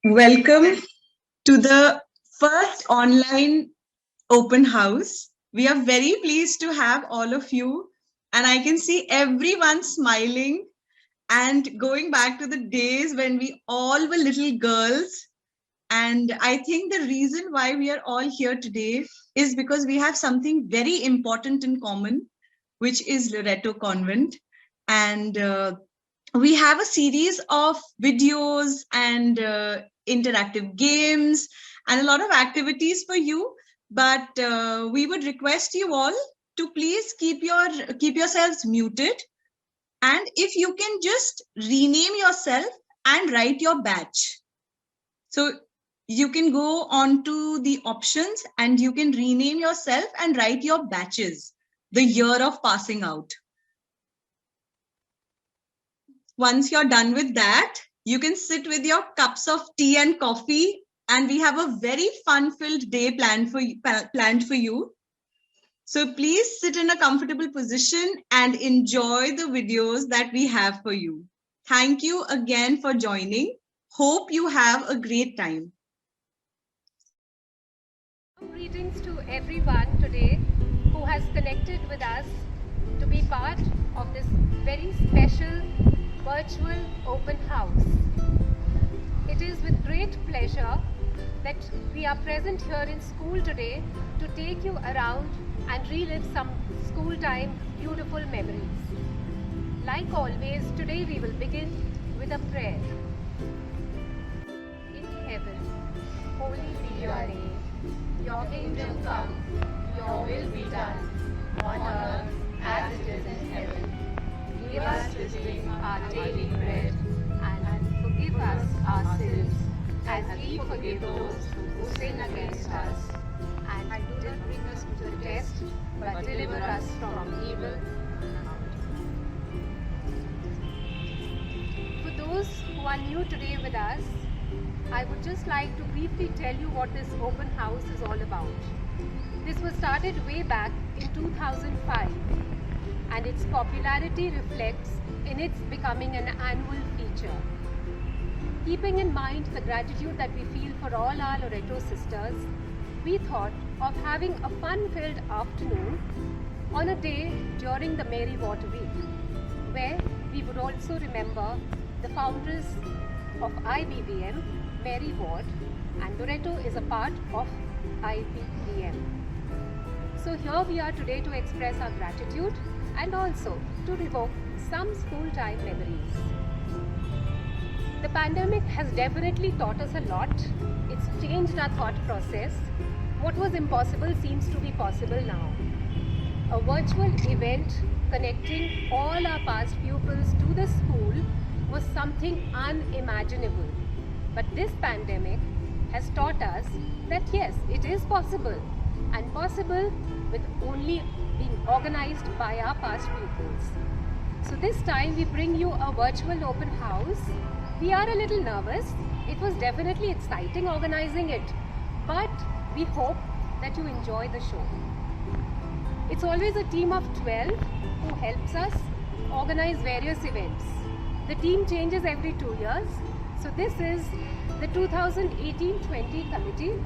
Welcome to the first online open house. We are very pleased to have all of you, and I can see everyone smiling and going back to the days when we all were little girls. And I think the reason why we are all here today is because we have something very important in common, which is Loreto Convent. And we have a series of videos and interactive games and a lot of activities for you, but we would request you all to please keep yourselves muted, and if you can just rename yourself and write your batch. So you can go on to the options and you can rename yourself and write your batches, the year of passing out. Once you're done with that, you can sit with your cups of tea and coffee, and we have a very fun-filled day planned for you. So please sit in a comfortable position and enjoy the videos that we have for you. Thank you again for joining. Hope you have a great time. Greetings to everyone today who has connected with us to be part of this very special virtual open house. It is with great pleasure that we are present here in school today to take you around and relive some school time beautiful memories. Like always, today we will begin with a prayer. In heaven, holy be your name. Your kingdom come, your will be done, on earth as it is in heaven. Give us this day our daily bread, and forgive us our sins, as we forgive those who sin against us. And do not bring us to the test, but deliver us from evil. For those who are new today with us, I would just like to briefly tell you what this open house is all about. This was started way back in 2005, and its popularity reflects in its becoming an annual feature. Keeping in mind the gratitude that we feel for all our Loreto sisters, we thought of having a fun-filled afternoon on a day during the Mary Ward Week, where we would also remember the founders of IBVM, Mary Ward, and Loreto is a part of IBVM. So here we are today to express our gratitude and also to revoke some school time memories. The pandemic has definitely taught us a lot. It's changed our thought process. What was impossible seems to be possible now. A virtual event connecting all our past pupils to the school was something unimaginable. But this pandemic has taught us that yes, it is possible, and possible with only being organized by our past pupils. So this time we bring you a virtual open house. We are a little nervous. It was definitely exciting organizing it, but we hope that you enjoy the show. It's always a team of 12 who helps us organize various events. The team changes every 2 years. So this is the 2018-20 committee.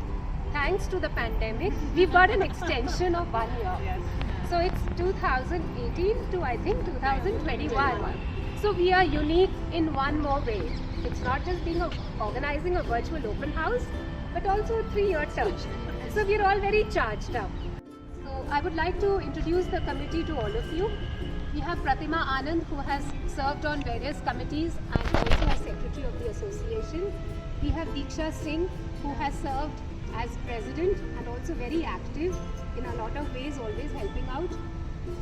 Thanks to the pandemic, we've got an extension of 1 year. Yes. So it's 2018 to I think 2021. So we are unique in one more way. It's not just being organizing a virtual open house, but also a 3-year term. So we're all very charged up. So I would like to introduce the committee to all of you. We have Pratima Anand, who has served on various committees and also as secretary of the association. We have Diksha Singh, who has served as president and also very active in a lot of ways, always helping out.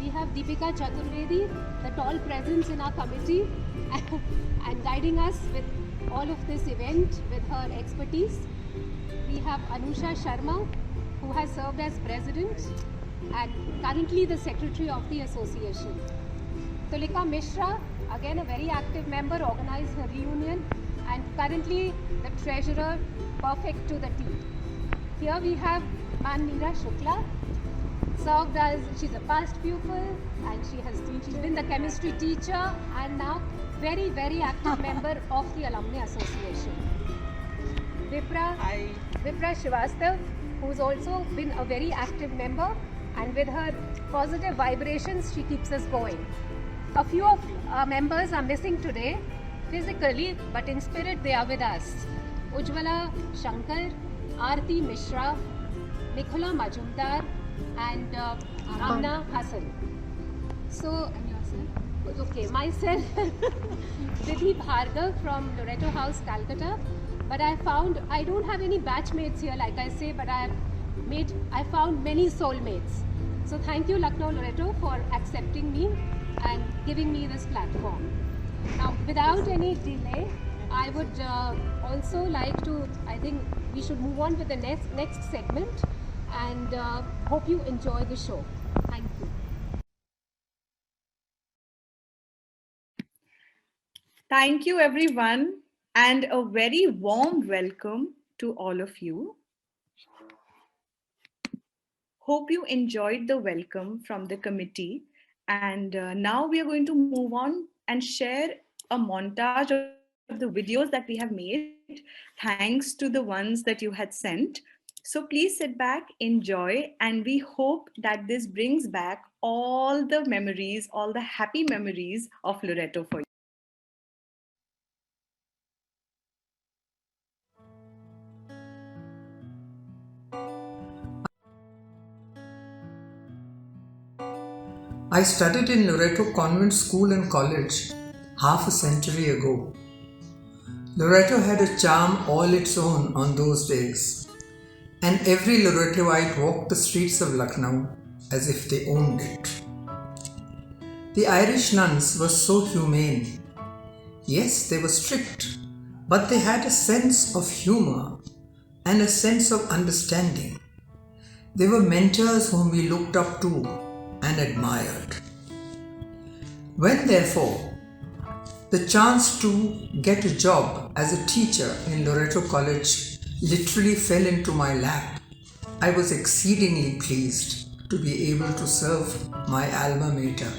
We have Deepika Chaturvedi, the tall presence in our committee and guiding us with all of this event with her expertise. We have Anusha Sharma, who has served as president and currently the secretary of the association. Tulika Mishra, again a very active member, organized her reunion and currently the treasurer, perfect to the team. Here we have Manmeera Shukla, served as, she's a past pupil and she's been the chemistry teacher and now very active member of the Alumni Association. Vipra, Hi. Vipra Srivastav, who's also been a very active member, and with her positive vibrations, she keeps us going. A few of our members are missing today, physically, but in spirit they are with us. Ujjwala Shankar, Aarti Mishra, Nikhula Majumdar, and Amna Hassan. So, and yourself? Okay, myself, Vidhi Bhargav from Loreto House, Calcutta. But I found I don't have any batchmates here, like I say, but I found many soulmates. So thank you, Lucknow Loreto, for accepting me and giving me this platform. Now, without any delay, I would also like to, I think we should move on with the next segment, and hope you enjoy the show. Thank you. Thank you, everyone, and a very warm welcome to all of you. Hope you enjoyed the welcome from the committee. And now we are going to move on and share a montage of the videos that we have made, thanks to the ones that you had sent. So please sit back, enjoy, and we hope that this brings back all the memories, all the happy memories of Loreto for you. I studied in Loreto Convent School and College half a century ago. Loreto had a charm all its own on those days, and every Loretoite walked the streets of Lucknow as if they owned it. The Irish nuns were so humane. Yes, they were strict, but they had a sense of humor and a sense of understanding. They were mentors whom we looked up to and admired. When, therefore, the chance to get a job as a teacher in Loreto College literally fell into my lap, I was exceedingly pleased to be able to serve my alma mater.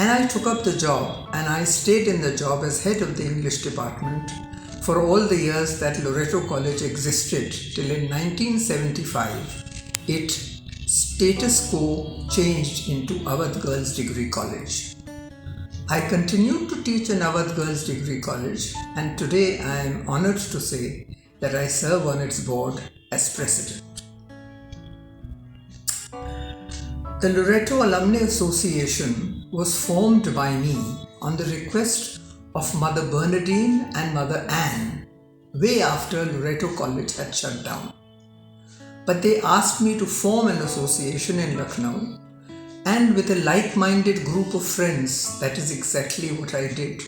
And I took up the job, and I stayed in the job as head of the English department for all the years that Loreto College existed till in 1975 its status quo changed into Awadh Girls Degree College. I continued to teach in Awadh Girls Degree College, and today I am honored to say that I serve on its board as president. The Loreto Alumni Association was formed by me on the request of Mother Bernadine and Mother Anne way after Loreto College had shut down. But they asked me to form an association in Lucknow, and with a like-minded group of friends, that is exactly what I did.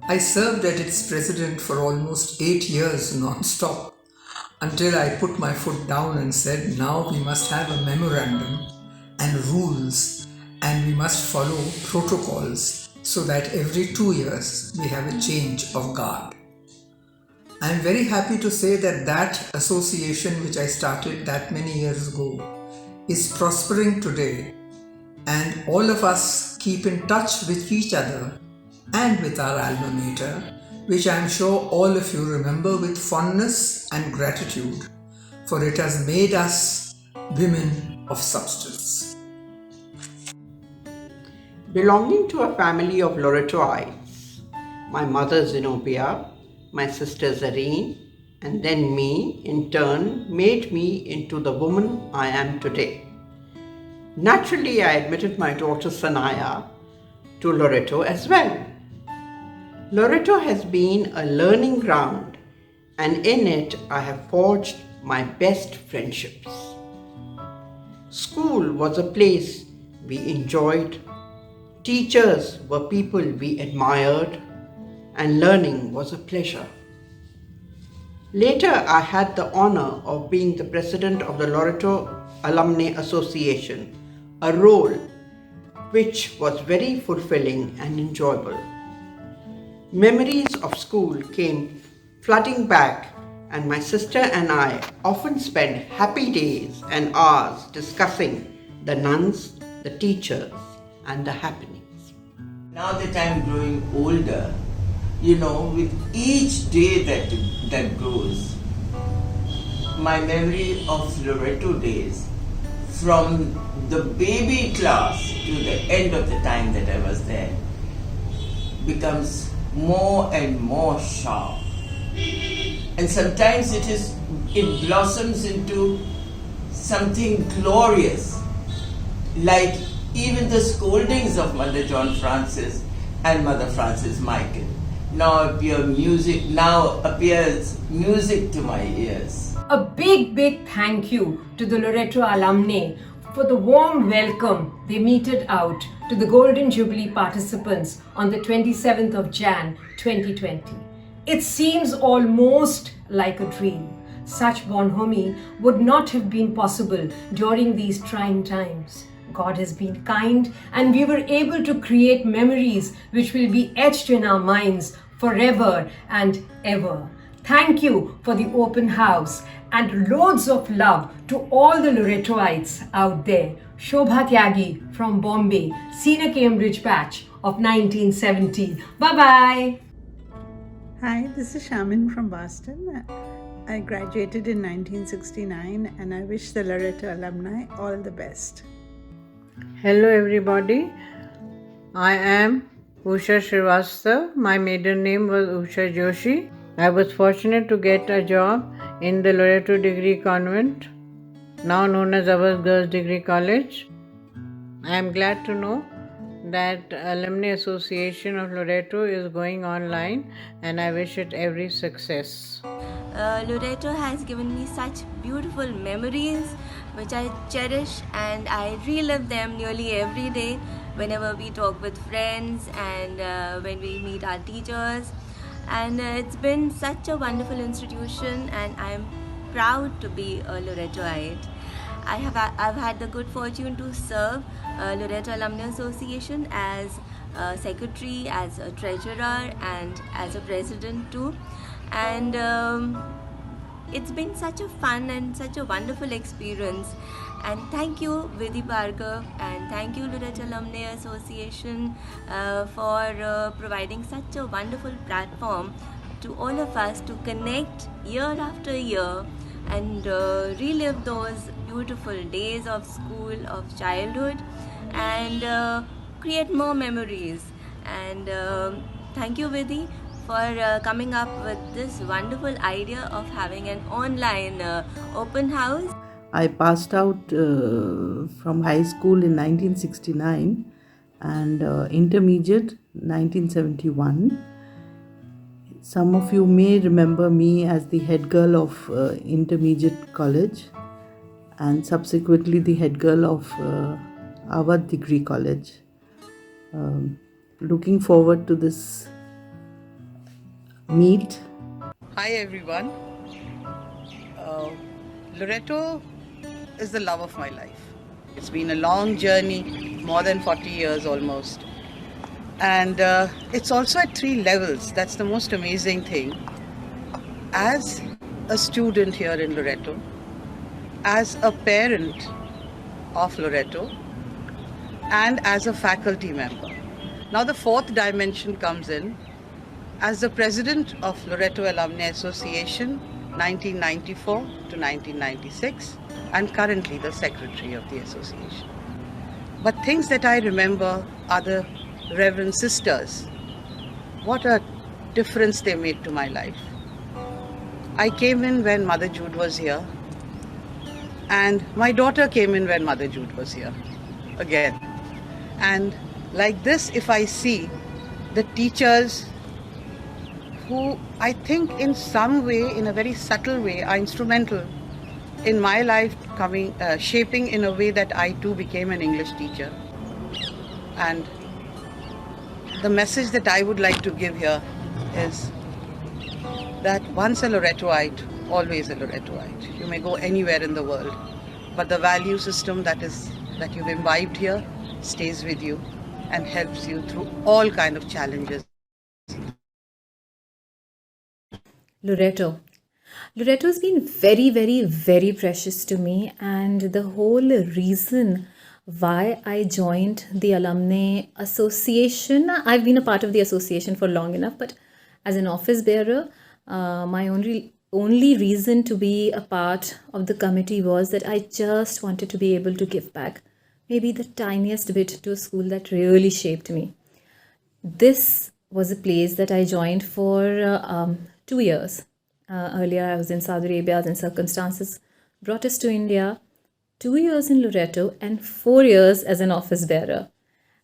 I served as its president for almost 8 years non-stop, until I put my foot down and said, now we must have a memorandum and rules, and we must follow protocols so that every 2 years we have a change of guard. I am very happy to say that that association which I started that many years ago is prospering today, and all of us keep in touch with each other and with our alma mater, which I am sure all of you remember with fondness and gratitude, for it has made us women of substance. Belonging to a family of Loretoites, my mother Zenobia, my sister Zareen, and then me, in turn, made me into the woman I am today. Naturally, I admitted my daughter Sanaya to Loreto as well. Loreto has been a learning ground, and in it I have forged my best friendships. School was a place we enjoyed, teachers were people we admired, and learning was a pleasure. Later, I had the honor of being the president of the Loreto Alumni Association, a role which was very fulfilling and enjoyable. Memories of school came flooding back, and my sister and I often spent happy days and hours discussing the nuns, the teachers, and the happenings. Now that I'm growing older, with each day that goes, my memory of Loreto days, from the baby class to the end of the time that I was there, becomes more and more sharp. And sometimes it blossoms into something glorious, like even the scoldings of Mother John Francis and Mother Francis Michael now appears music to my ears. A big thank you to the Loreto alumni for the warm welcome they meted out to the Golden Jubilee participants on the 27th of Jan 2020. It seems almost like a dream. Such bonhomie would not have been possible during these trying times. God has been kind, and we were able to create memories which will be etched in our minds forever and ever. Thank you for the open house, and loads of love to all the Loretoites out there. Shobha Tyagi from Bombay, Senior Cambridge batch of 1970. Bye-bye. Hi, this is Shamin from Boston. I graduated in 1969 and I wish the Loreto alumni all the best. Hello everybody, I am Usha Srivastava. My maiden name was Usha Joshi. I was fortunate to get a job in the Loreto Degree Convent, now known as Avas Girls Degree College. I am glad to know that Alumni Association of Loreto is going online, and I wish it every success. Loreto has given me such beautiful memories which I cherish, and I relive them nearly every day whenever we talk with friends and when we meet our teachers. And it's been such a wonderful institution, and I'm proud to be a Loretoite. I've had the good fortune to serve Loreto Alumni Association as a secretary, as a treasurer, and as a president too. And it's been such a fun and such a wonderful experience. And thank you Vidhi Bhargav, and thank you Loreto Alumni Association for providing such a wonderful platform to all of us to connect year after year and relive those beautiful days of school, of childhood, and create more memories. And thank you Vidhi for coming up with this wonderful idea of having an online open house. I passed out from high school in 1969 and intermediate 1971. Some of you may remember me as the head girl of intermediate college and subsequently the head girl of Awadh Degree College. Looking forward to this meet. Hi everyone. Loreto is the love of my life. It's been a long journey, more than 40 years almost. And it's also at 3 levels. That's the most amazing thing. As a student here in Loreto, as a parent of Loreto, and as a faculty member. Now the 4th dimension comes in as the president of Loreto Alumni Association 1994 to 1996, and currently the secretary of the association. But things that I remember are the Reverend Sisters. What a difference they made to my life. I came in when Mother Jude was here, and my daughter came in when Mother Jude was here again. And like this, if I see the teachers who I think in some way, in a very subtle way, are instrumental in my life shaping in a way that I too became an English teacher. And the message that I would like to give here is that once a Loretoite, always a Loretoite. You may go anywhere in the world, but the value system that you've imbibed here stays with you and helps you through all kind of challenges. Loreto has been very precious to me, and the whole reason why I joined the Alumni Association, I've been a part of the association for long enough, but As an office bearer, my only reason to be a part of the committee was that I just wanted to be able to give back maybe the tiniest bit to a school that really shaped me. This was a place that I joined for 2 years. Earlier, I was in Saudi Arabia, and circumstances brought us to India. 2 years in Loreto and 4 years as an office bearer.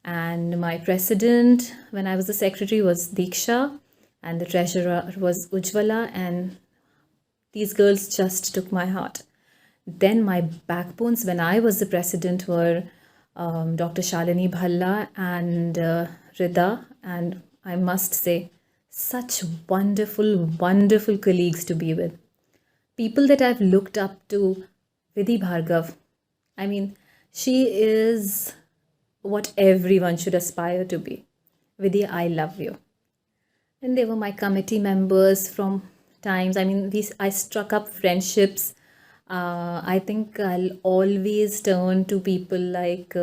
And my president, when I was the secretary, was Diksha, and the treasurer was Ujjwala, and these girls just took my heart. Then my backbones when I was the president were Dr. Shalini Bhalla and Rida, and I must say, such wonderful, wonderful colleagues to be with. People that I've looked up to, Vidhi Bhargav. I mean, she is what everyone should aspire to be. Vidhi, I love you. And they were my committee members from times. I mean, I struck up friendships. I think I'll always turn to people like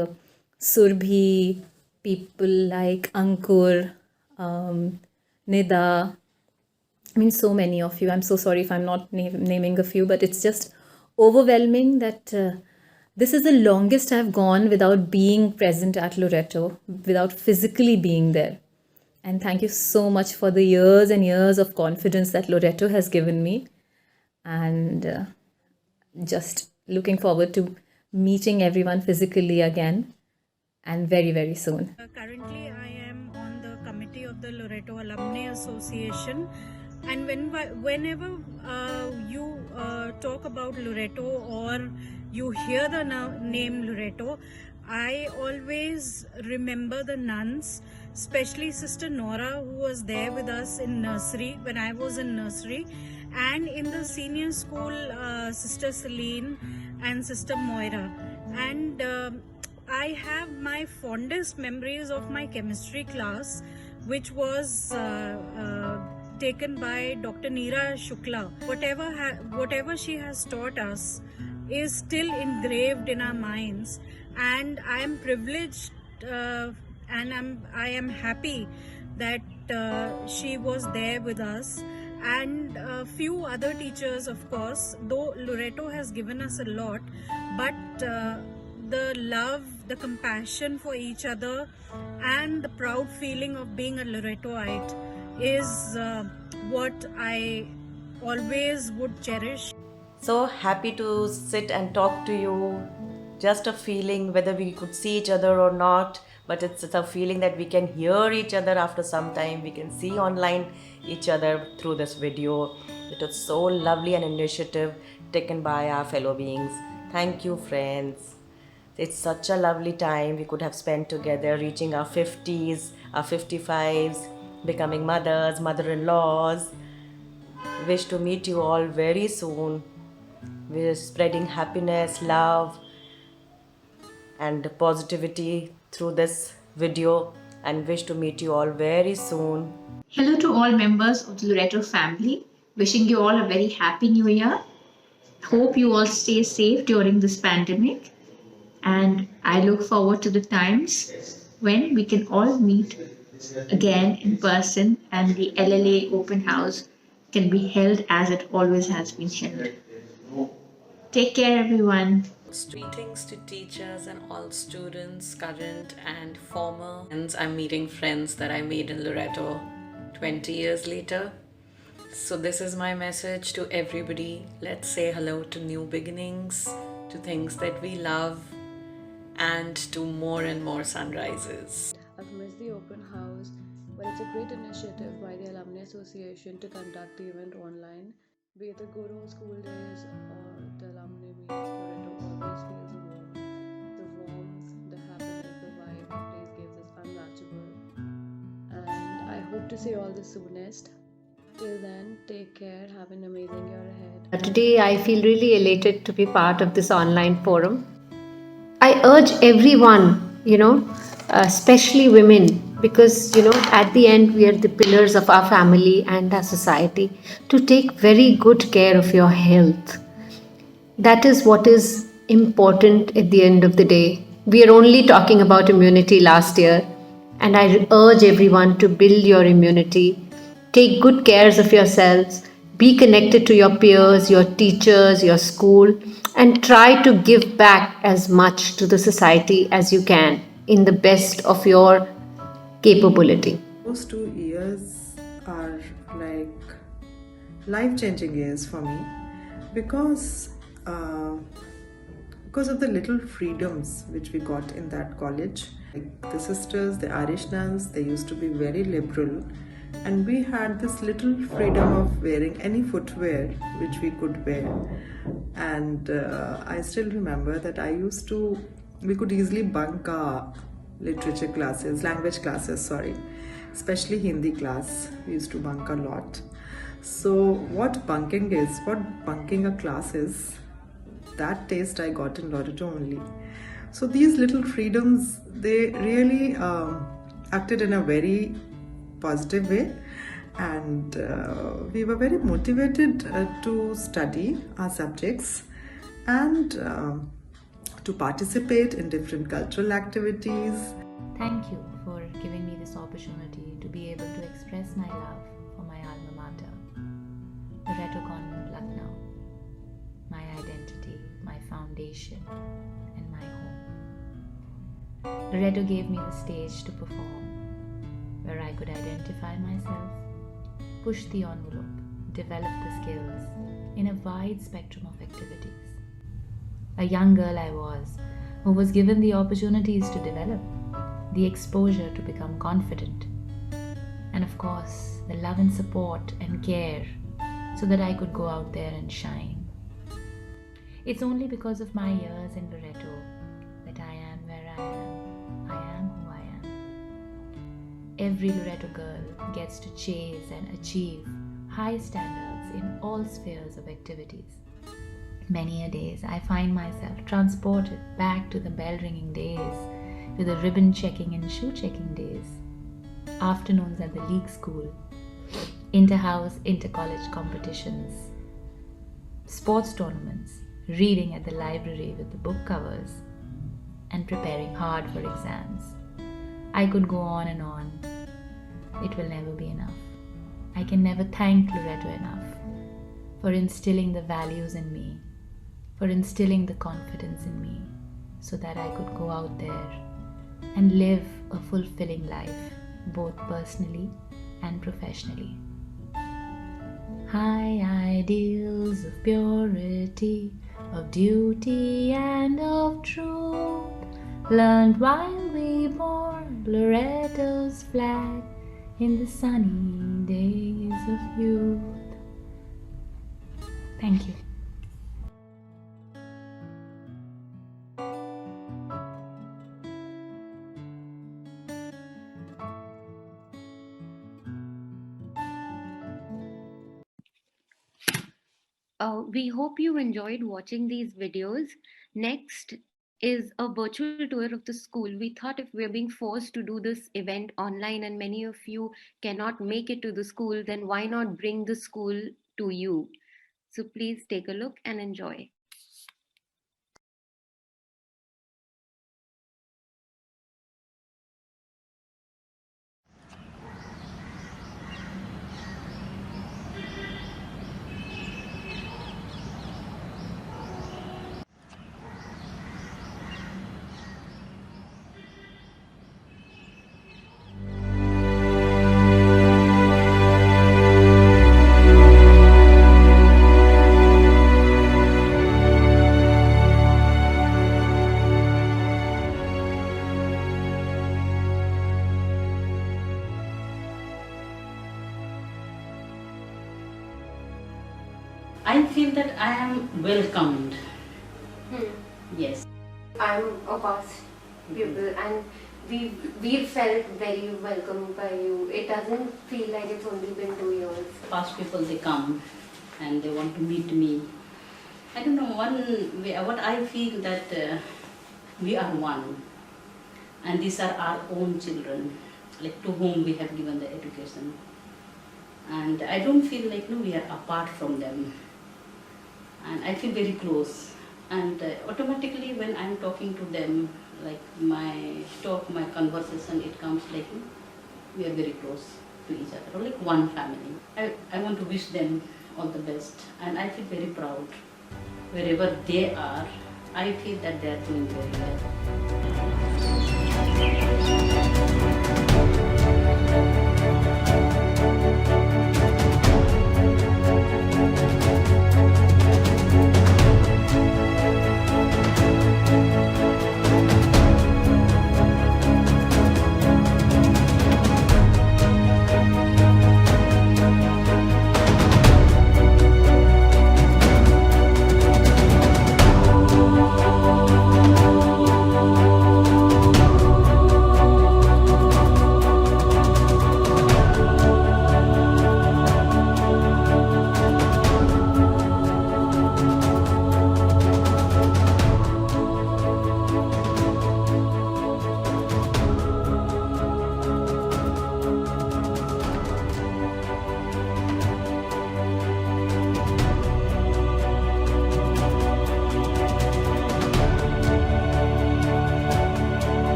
Surbhi, people like Ankur, Nida. I mean, so many of you. I'm so sorry if I'm not naming a few, but it's just overwhelming that this is the longest I've gone without being present at Loreto, without physically being there. And thank you so much for the years and years of confidence that Loreto has given me. And just looking forward to meeting everyone physically again, and very, very soon. Currently, I am on the committee of the Loreto Alumni Association. And whenever you talk about Loreto or you hear the name Loreto, I always remember the nuns, especially Sister Nora, who was there with us in nursery when I was in nursery, and in the senior school, Sister Celine and Sister Moira. And I have my fondest memories of my chemistry class, which was taken by Dr. Neera Shukla. Whatever she has taught us is still engraved in our minds, and I am privileged and I am happy that she was there with us, and a few other teachers, of course, though Loreto has given us a lot, but the love, the compassion for each other, and the proud feeling of being a Loretoite is what I always would cherish. So happy to sit and talk to you. Just a feeling, whether we could see each other or not, but it's a feeling that we can hear each other after some time. We can see online each other through this video. It was so lovely, an initiative taken by our fellow beings. Thank you, friends. It's such a lovely time we could have spent together, reaching our 50s, our 55s, becoming mothers, mother-in-laws. Wish to meet you all very soon. We're spreading happiness, love, and positivity through this video, and wish to meet you all very soon. Hello to all members of the Loreto family. Wishing you all a very happy new year. Hope you all stay safe during this pandemic. And I look forward to the times when we can all meet again in person and the LLA open house can be held as it always has been held. Take care, everyone. Greetings to teachers and all students, current and former. I'm meeting friends that I made in Loreto 20 years later. So this is my message to everybody. Let's say hello to new beginnings, to things that we love, and to more and more sunrises. I've missed the open house, but it's a great initiative by the Alumni Association to conduct the event online. Be it the Guru School Days or the Alumni Meet, Loreto always feels a warm. The warmth, the happiness, the vibe the place gives is unmatchable. And I hope to see you all the soonest. Till then, take care, have an amazing year ahead. Today I feel really elated to be part of this online forum. I urge everyone, especially women, because at the end we are the pillars of our family and our society, to take very good care of your health. That is what is important at the end of the day. We are only talking about immunity last year, and I urge everyone to build your immunity Take good cares of yourselves. Be connected to your peers, your teachers, your school, and try to give back as much to the society as you can in the best of your capability. Those 2 years are like life-changing years for me because of the little freedoms which we got in that college. Like the sisters, the Irish nuns, they used to be very liberal, and we had this little freedom of wearing any footwear which we could wear. And I still remember that we could easily bunk our literature classes, language classes, sorry, especially Hindi class. We used to bunk a lot. So what bunking a class is, that taste I got in Loreto only. So these little freedoms, they really acted in a very positive way, and we were very motivated to study our subjects and to participate in different cultural activities. Thank you for giving me this opportunity to be able to express my love for my alma mater, Loreto Convent, Lucknow, my identity, my foundation, and my home. Loreto gave me the stage to perform, where I could identify myself, push the envelope, develop the skills in a wide spectrum of activities. A young girl I was, who was given the opportunities to develop, the exposure to become confident, and of course, the love and support and care so that I could go out there and shine. It's only because of my years in Loreto that I am where I am. I am who I am. Every Loreto girl gets to chase and achieve high standards in all spheres of activities. Many a days I find myself transported back to the bell ringing days, to the ribbon checking and shoe checking days, afternoons at the league school, inter-house, inter-college competitions, sports tournaments, reading at the library with the book covers, and preparing hard for exams. I could go on and on. It will never be enough. I can never thank Loreto enough for instilling the values in me, for instilling the confidence in me, so that I could go out there and live a fulfilling life, both personally and professionally. High ideals of purity, of duty and of truth, learned while we bore Loreto's flag in the sunny days of youth. Thank you. We hope you enjoyed watching these videos. Next is a virtual tour of the school. We thought if we're being forced to do this event online and many of you cannot make it to the school, then why not bring the school to you? So please take a look and enjoy. I feel that I am welcomed. Yes. I'm a past pupil and we felt very welcomed by you. It doesn't feel like it's only been 2 years. Past people, they come and they want to meet me. I don't know, what I feel that we are one, and these are our own children, like to whom we have given the education. And I don't feel like we are apart from them. And I feel very close. And automatically when I'm talking to them, like my talk, my conversation, it comes like we are very close. to each other, like one family. I want to wish them all the best, and I feel very proud. Wherever they are, I feel that they are doing very well.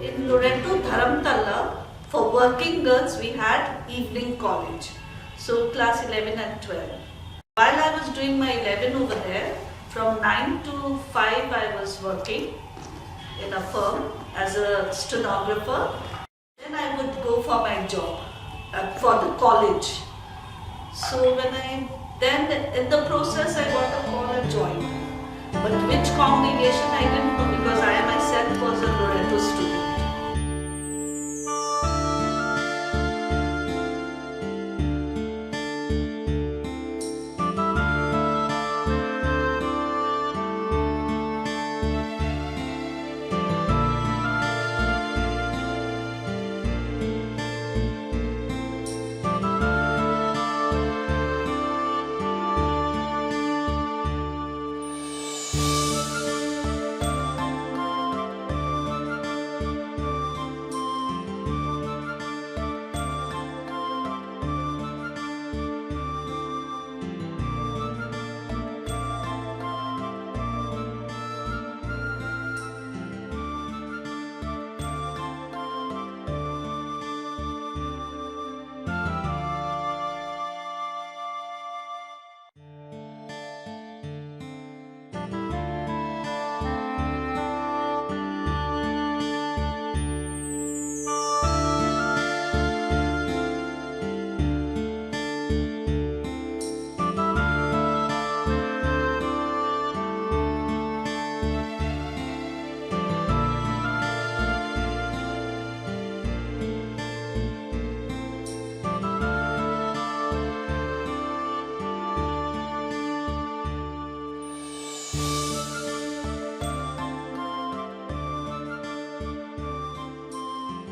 In Loreto, Dharamtala, for working girls we had evening college, so class 11 and 12. While I was doing my 11 over there, from 9 to 5 I was working in a firm as a stenographer. Then I would go for my job for the college. So then in the process I got a call and joined. But which congregation I didn't know, because I myself was a Loreto student.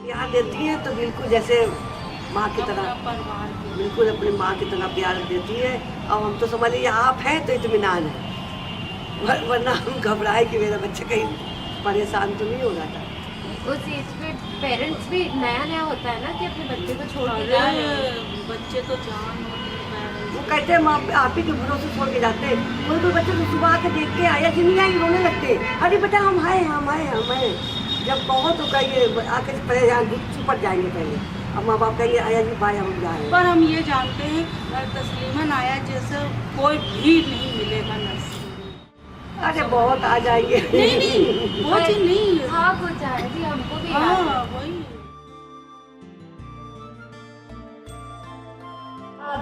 प्यार देती है तो बिल्कुल जैसे माँ की तरह, बिल्कुल अपनी माँ की तरह प्यार देती है। और हम तो समझ लीजिए आप हैं तो इत्मीनान है, वरना हम घबराए कि मेरा बच्चा कहीं परेशान तो नहीं हो रहा था। उस एज पे पेरेंट्स भी नया नया होता है ना कि अपने बच्चे को छोड़ के जा रहे हैं। बच्चे तो जान वो कहते हैं माँ आप ही के भरोसे छोड़ के जाते हैं। कोई बच्चे तो सुबह आके देख के आया जिंदगी आई रोने लगते, अरे बेटा हम आए हम आए हम आए। जब बहुत तो कहिए आके पहले यहाँ चुपट जाएंगे पहले, अब माँ बाप कहिए आया जी भाई हम जा रहे हैं। पर हम ये जानते हैं तस्लीमन आया जैसे कोई भी नहीं मिलेगा नसीब। अरे बहुत आ जाएंगे। नहीं वो चीज नहीं हाँ हो जाएगी, हमको भी वही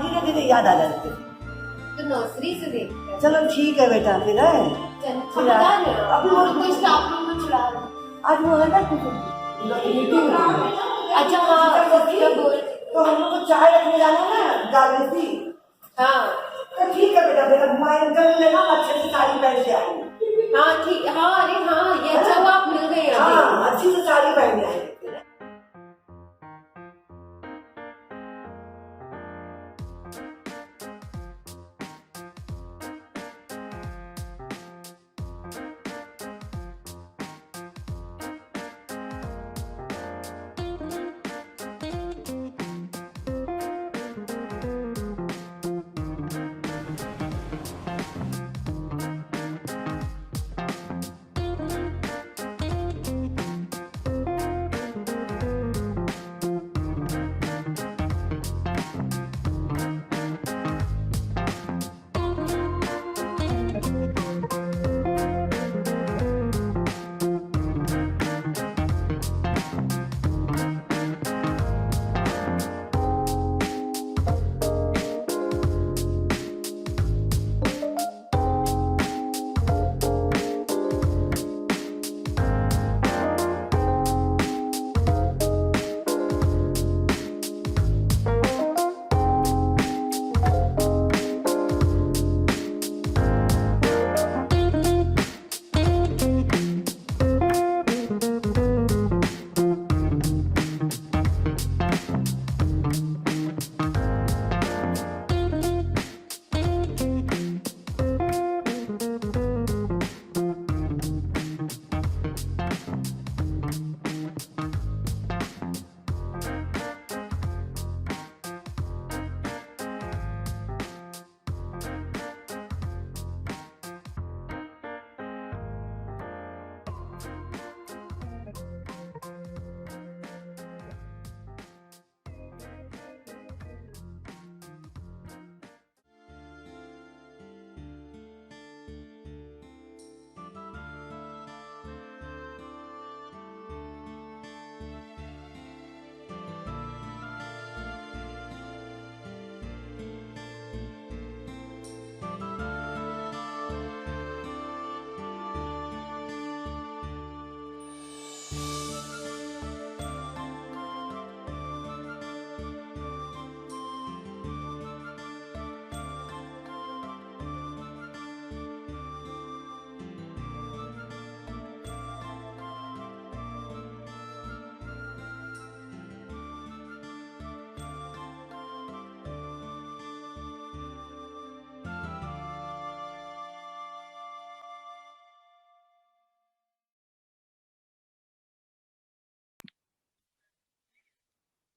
धीरे धीरे याद आ जाते तो नर्सरी से देखते हैं। चलो ठीक है बेटा फिर है अभी वो कोई स्टाफ रूम में चला रहा आज वो है ना कुछ अच्छा हाँ तो हम लोग को चाय रखने जाना ना जागृति। हाँ तो ठीक है बेटा बेटा घुमाए कर लेना, अच्छे से साड़ी पहन के आएंगे। हाँ ठीक हाँ अरे हाँ ये अच्छा हुआ आप मिल गए। हाँ अच्छी से साड़ी पहन के आएंगे।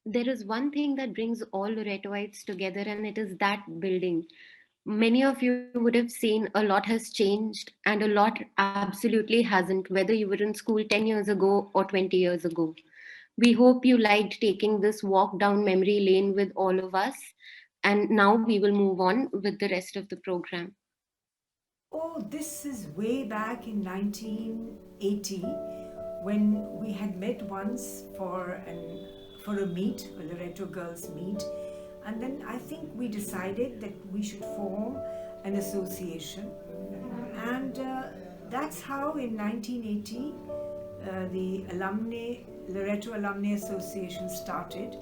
there is one thing that brings all Loretoites together, and it is that building. Many of you would have seen a lot has changed, and a lot absolutely hasn't, whether you were in school 10 years ago or 20 years ago. We hope you liked taking this walk down memory lane with all of us. And now we will move on with the rest of the program. Oh, this is way back in 1980 when we had met once for a meet, a Loreto Girls meet, and then I think we decided that we should form an association, and that's how in 1980 the Loreto Alumni Association started.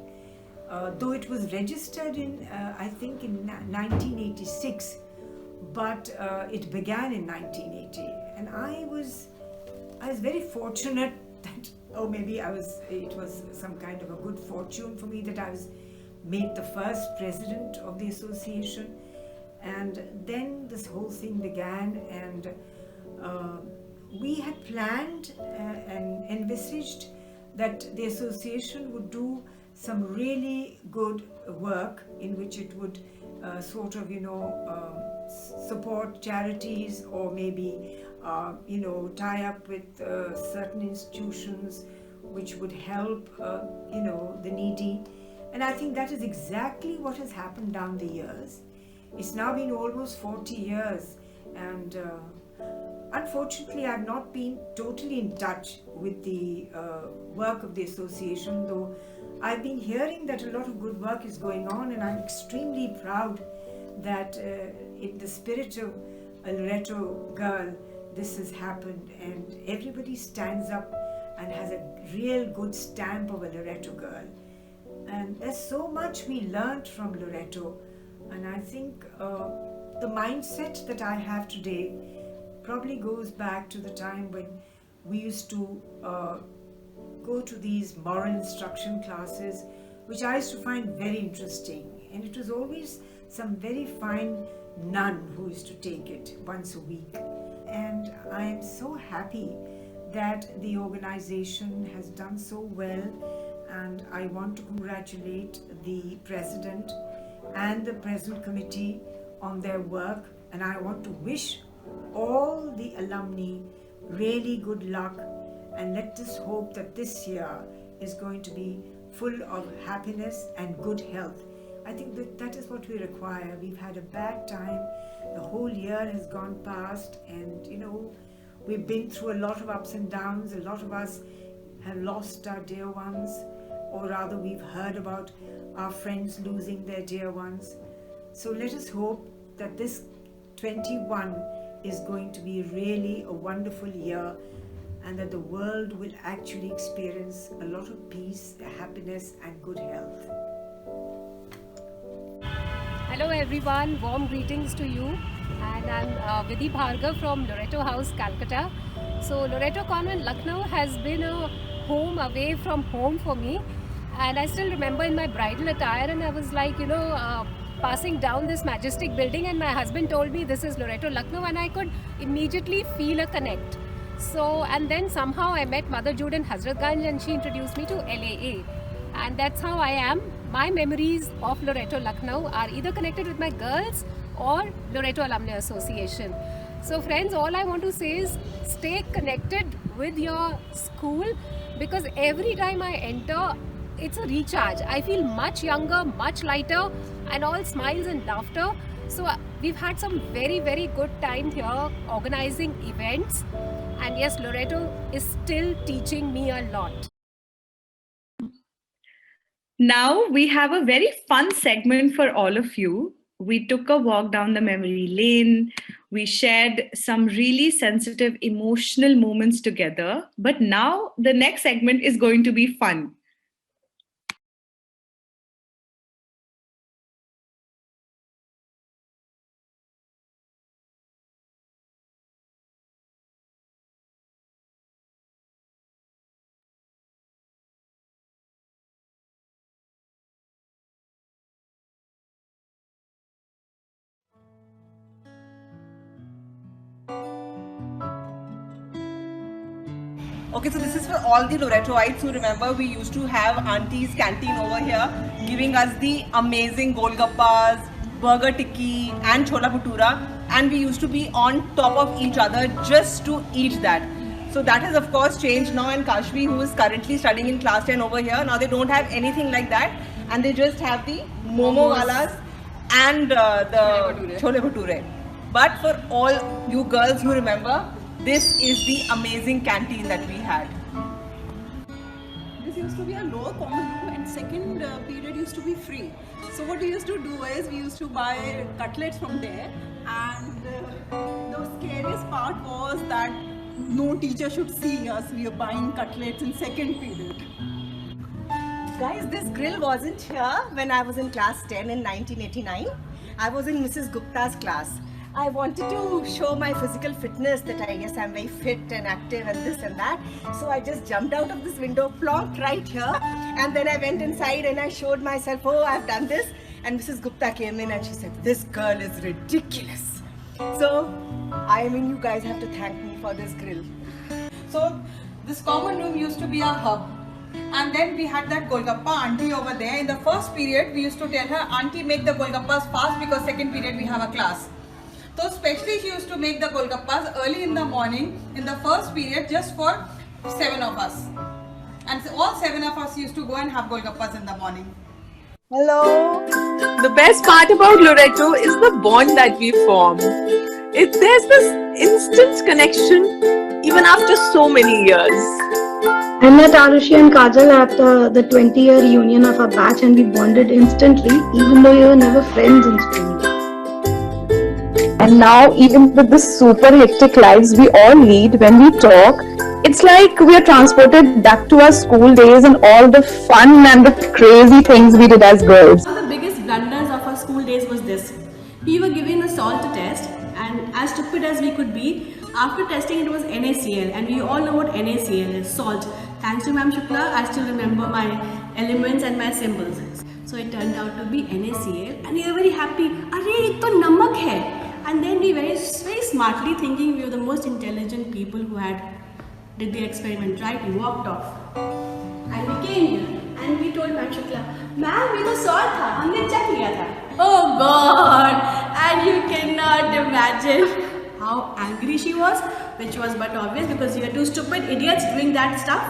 Though it was registered in I think in 1986, but it began in 1980, and I was very fortunate that, or maybe it was some kind of a good fortune for me that I was made the first president of the association. And then this whole thing began, and we had planned and envisaged that the association would do some really good work in which it would support charities, or maybe tie up with certain institutions which would help the needy. And I think that is exactly what has happened down the years. It's now been almost 40 years, and unfortunately I've not been totally in touch with the work of the association, though I've been hearing that a lot of good work is going on, and I'm extremely proud that in the spirit of a Loreto girl this has happened, and everybody stands up and has a real good stamp of a Loreto girl. And there's so much we learned from Loreto, and I think the mindset that I have today probably goes back to the time when we used to go to these moral instruction classes, which I used to find very interesting, and it was always some very fine nun who used to take it once a week. And I am so happy that the organization has done so well, and I want to congratulate the president and the present committee on their work, and I want to wish all the alumni really good luck, and let us hope that this year is going to be full of happiness and good health. I think that is what we require. We've had a bad time. The whole year has gone past, and we've been through a lot of ups and downs. A lot of us have lost our dear ones, or rather we've heard about our friends losing their dear ones. So let us hope that this 21 is going to be really a wonderful year, and that the world will actually experience a lot of peace, happiness and good health. Hello everyone, warm greetings to you, and I'm Vidhi Bhargav from Loreto House, Calcutta. So Loreto Convent, Lucknow has been a home away from home for me, and I still remember in my bridal attire, and I was like, passing down this majestic building, and my husband told me this is Loreto Lucknow, and I could immediately feel a connect. So, and then somehow I met Mother Jude in Hazratganj, and she introduced me to LAA, and that's how I am. My memories of Loreto Lucknow are either connected with my girls or Loreto Alumni Association. So friends, all I want to say is stay connected with your school, because every time I enter, it's a recharge. I feel much younger, much lighter, and all smiles and laughter. So we've had some very, very good time here organizing events. And yes, Loreto is still teaching me a lot. Now we have a very fun segment for all of you. We took a walk down the memory lane. We shared some really sensitive, emotional moments together. But now the next segment is going to be fun. Okay, so this is for all the Loretoites who remember we used to have Auntie's canteen over here giving us the amazing golgappas, burger tikki and chola bhatura, and we used to be on top of each other just to eat that. So that has of course changed now, and Kashvi, who is currently studying in class 10 over here, now they don't have anything like that and they just have the momo walas and the chole bhature. But for all you girls who remember, this is the amazing canteen that we had. This used to be a lower common room, and second period used to be free. So what we used to do is we used to buy cutlets from there, and the scariest part was that no teacher should see us. We were buying cutlets in second period. Guys, this grill wasn't here when I was in class 10 in 1989. I was in Mrs. Gupta's class. I wanted to show my physical fitness, that I guess I'm very fit and active and this and that. So I just jumped out of this window, plonked right here, and then I went inside and I showed myself, oh, I've done this. And Mrs. Gupta came in and she said, this girl is ridiculous. So, I mean, you guys have to thank me for this grill. So this common room used to be a hub. And then we had that Golgappa auntie over there. In the first period, we used to tell her, auntie, make the Golgappas fast because second period we have a class. So especially she used to make the Golgappas early in the morning in the first period just for 7 of us. And so all 7 of us used to go and have Golgappas in the morning. Hello! The best part about Loreto is the bond that we form. There's this instant connection even after so many years. I met Arushi and Kajal at the 20-year reunion of our batch, and we bonded instantly even though we were never friends in school. And now, even with the super hectic lives we all lead, when we talk, it's like we are transported back to our school days and all the fun and the crazy things we did as girls. One of the biggest blunders of our school days was this. We were given a salt test, and as stupid as we could be, after testing it was NaCl, and we all know what NaCl is, salt. Thanks to Ma'am Shukla, I still remember my elements and my symbols. So it turned out to be NaCl, and we were very happy. Arey, it to namak hai. And then we very smartly, thinking we were the most intelligent people who did the experiment, right? We walked off. And we came here and we told Ma'am Shukla, ma'am, ये तो salt था, हमने check लिया था. Oh God! And you cannot imagine how angry she was, which was but obvious because we were two stupid idiots doing that stuff,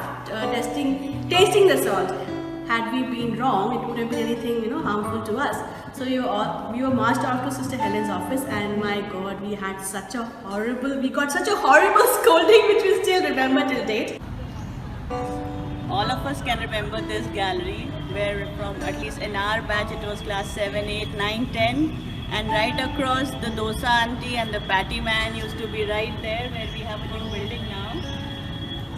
tasting the salt. Had we been wrong, it wouldn't have been anything, harmful to us. So we were marched off to Sister Helen's office, and my God, we got such a horrible scolding, which we still remember till date. All of us can remember this gallery, where from at least in our batch it was class 7, 8, 9, 10, and right across the dosa auntie and the patty man used to be right there, where we have a new building now.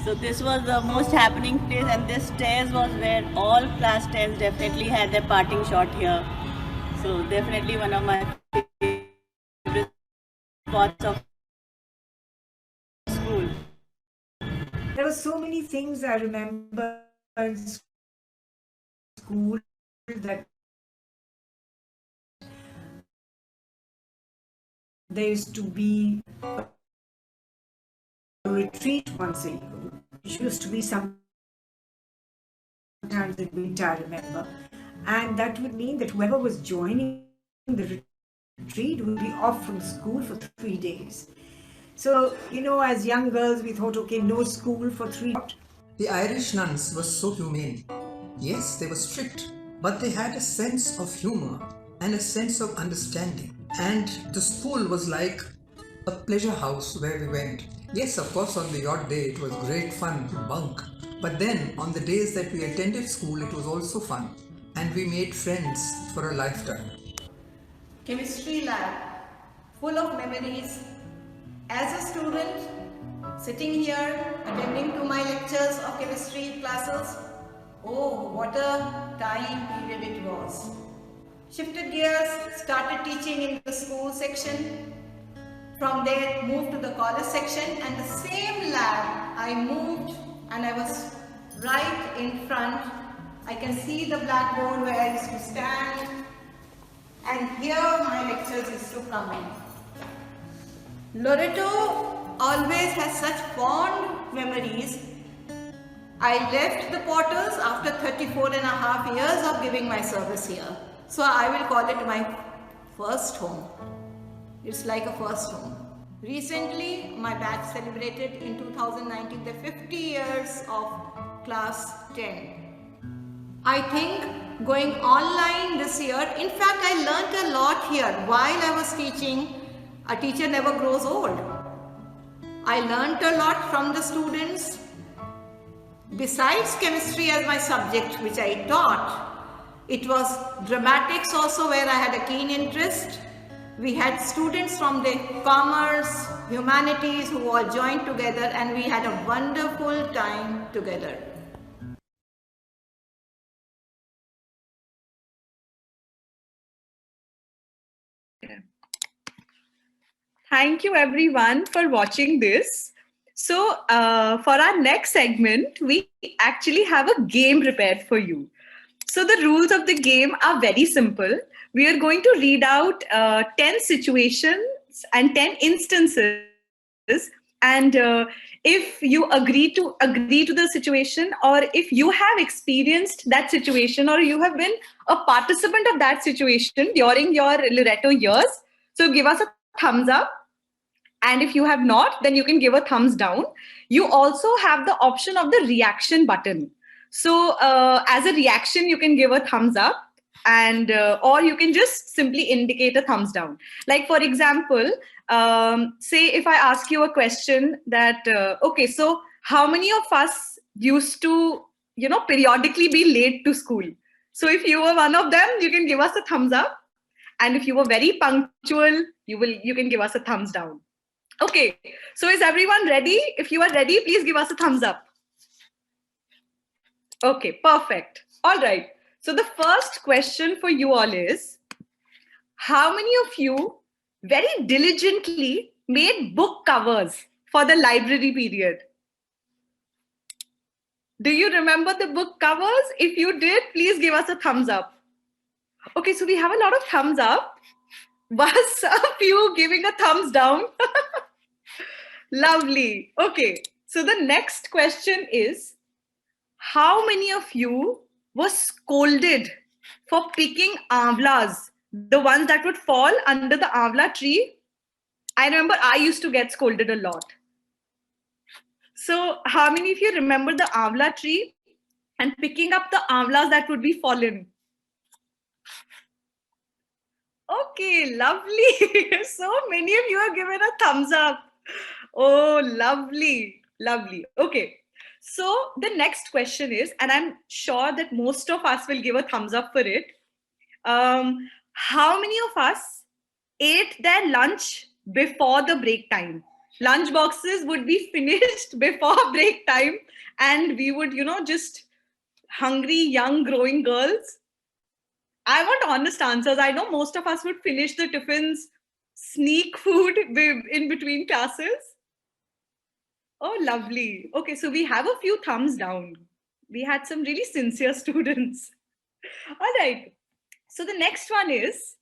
So this was the most happening place, and this stairs was where all class 10s definitely had their parting shot here. So definitely one of my favorite spots of school. There were so many things I remember in school that there used to be a retreat once a year, which used to be sometimes in winter, I remember. And that would mean that whoever was joining the retreat would be off from school for 3 days. So, as young girls, we thought, okay, no school for 3 days. The Irish nuns were so humane. Yes, they were strict, but they had a sense of humor and a sense of understanding. And the school was like a pleasure house where we went. Yes, of course, on the odd day, it was great fun to bunk. But then, on the days that we attended school, it was also fun. And we made friends for a lifetime. Chemistry lab, full of memories. As a student, sitting here, attending to my lectures of chemistry classes, oh, what a time period it was. Shifted gears, started teaching in the school section. From there, moved to the college section, and the same lab, I moved and I was right in front. I can see the blackboard where I used to stand, and here my lectures used to come in. Loreto always has such fond memories I left the Potters after 34 and a half years of giving my service here. So I will call it my first home. It's like a first home. Recently, my batch celebrated in 2019 the 50 years of class 10. I think going online this year, in fact I learnt a lot here while I was teaching. A teacher never grows old. I learnt a lot from the students. Besides chemistry as my subject which I taught, it was dramatics also where I had a keen interest. We had students from the commerce, humanities who all joined together and we had a wonderful time together. Thank you everyone for watching this. So for our next segment, we actually have a game prepared for you. So the rules of the game are very simple. We are going to read out 10 situations and 10 instances. And if you agree to the situation, or if you have experienced that situation, or you have been a participant of that situation during your Loreto years, so give us a thumbs up. And if you have not, then you can give a thumbs down. You also have the option of the reaction button. So as a reaction, you can give a thumbs up, and or you can just simply indicate a thumbs down. Like for example, say if I ask you a question that, okay, so how many of us used to, periodically be late to school? So if you were one of them, you can give us a thumbs up. And if you were very punctual, you can give us a thumbs down. Okay, so is everyone ready? If you are ready, please give us a thumbs up. Okay, perfect. All right. So the first question for you all is, how many of you very diligently made book covers for the library period? Do you remember the book covers? If you did, please give us a thumbs up. Okay, so we have a lot of thumbs up, but a few giving a thumbs down. Lovely. Okay, so the next question is, how many of you were scolded for picking amlas, the ones that would fall under the amla tree? I remember I used to get scolded a lot. So how many of you remember the amla tree and picking up the amlas that would be fallen? Okay, lovely. So many of you are given a thumbs up. Oh, lovely, lovely. Okay, so the next question is, and I'm sure that most of us will give a thumbs up for it. How many of us ate their lunch before the break time? Lunch boxes would be finished before break time, and we would, just hungry, young, growing girls. I want honest answers. I know most of us would finish the tiffins, sneak food in between classes. Oh, lovely. Okay, so we have a few thumbs down. We had some really sincere students. All right. So the next one is,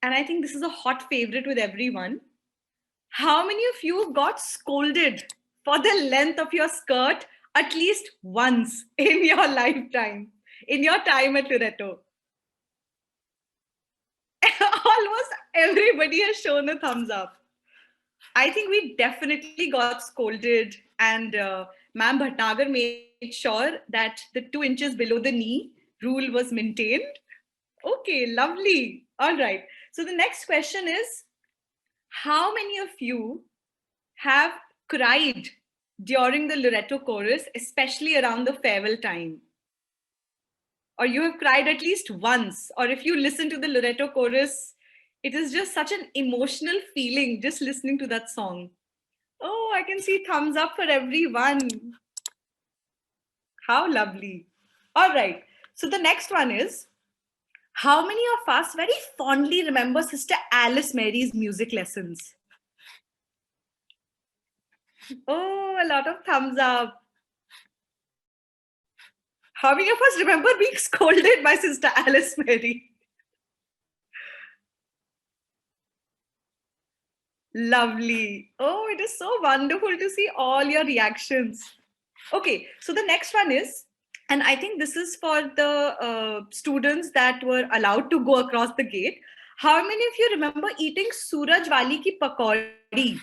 and I think this is a hot favorite with everyone. How many of you got scolded for the length of your skirt at least once in your lifetime, in your time at Loreto? Almost everybody has shown a thumbs up. I think we definitely got scolded, and Ma'am Bhatnagar made sure that the 2 inches below the knee rule was maintained. Okay, lovely. All right. So the next question is, how many of you have cried during the Loreto chorus, especially around the farewell time? Or you have cried at least once, or if you listen to the Loreto chorus, it is just such an emotional feeling just listening to that song. Oh, I can see thumbs up for everyone. How lovely. All right. So the next one is, how many of us very fondly remember Sister Alice Mary's music lessons? Oh, a lot of thumbs up. How many of us remember being scolded by Sister Alice Mary? Lovely. Oh, it is so wonderful to see all your reactions. Okay, so the next one is, and I think this is for the students that were allowed to go across the gate. How many of you remember eating Suraj Wali ki pakodi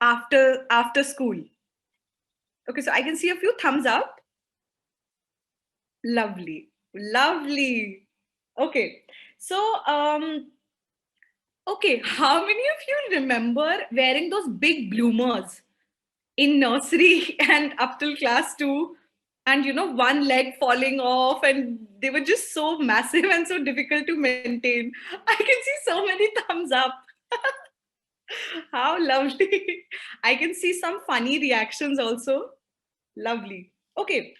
after school? Okay, so I can see a few thumbs up. Lovely, lovely. Okay, so okay, how many of you remember wearing those big bloomers in nursery and up till class 2, and you know, one leg falling off, and they were just so massive and so difficult to maintain? I can see so many thumbs up. How lovely. I can see some funny reactions also. Lovely. Okay,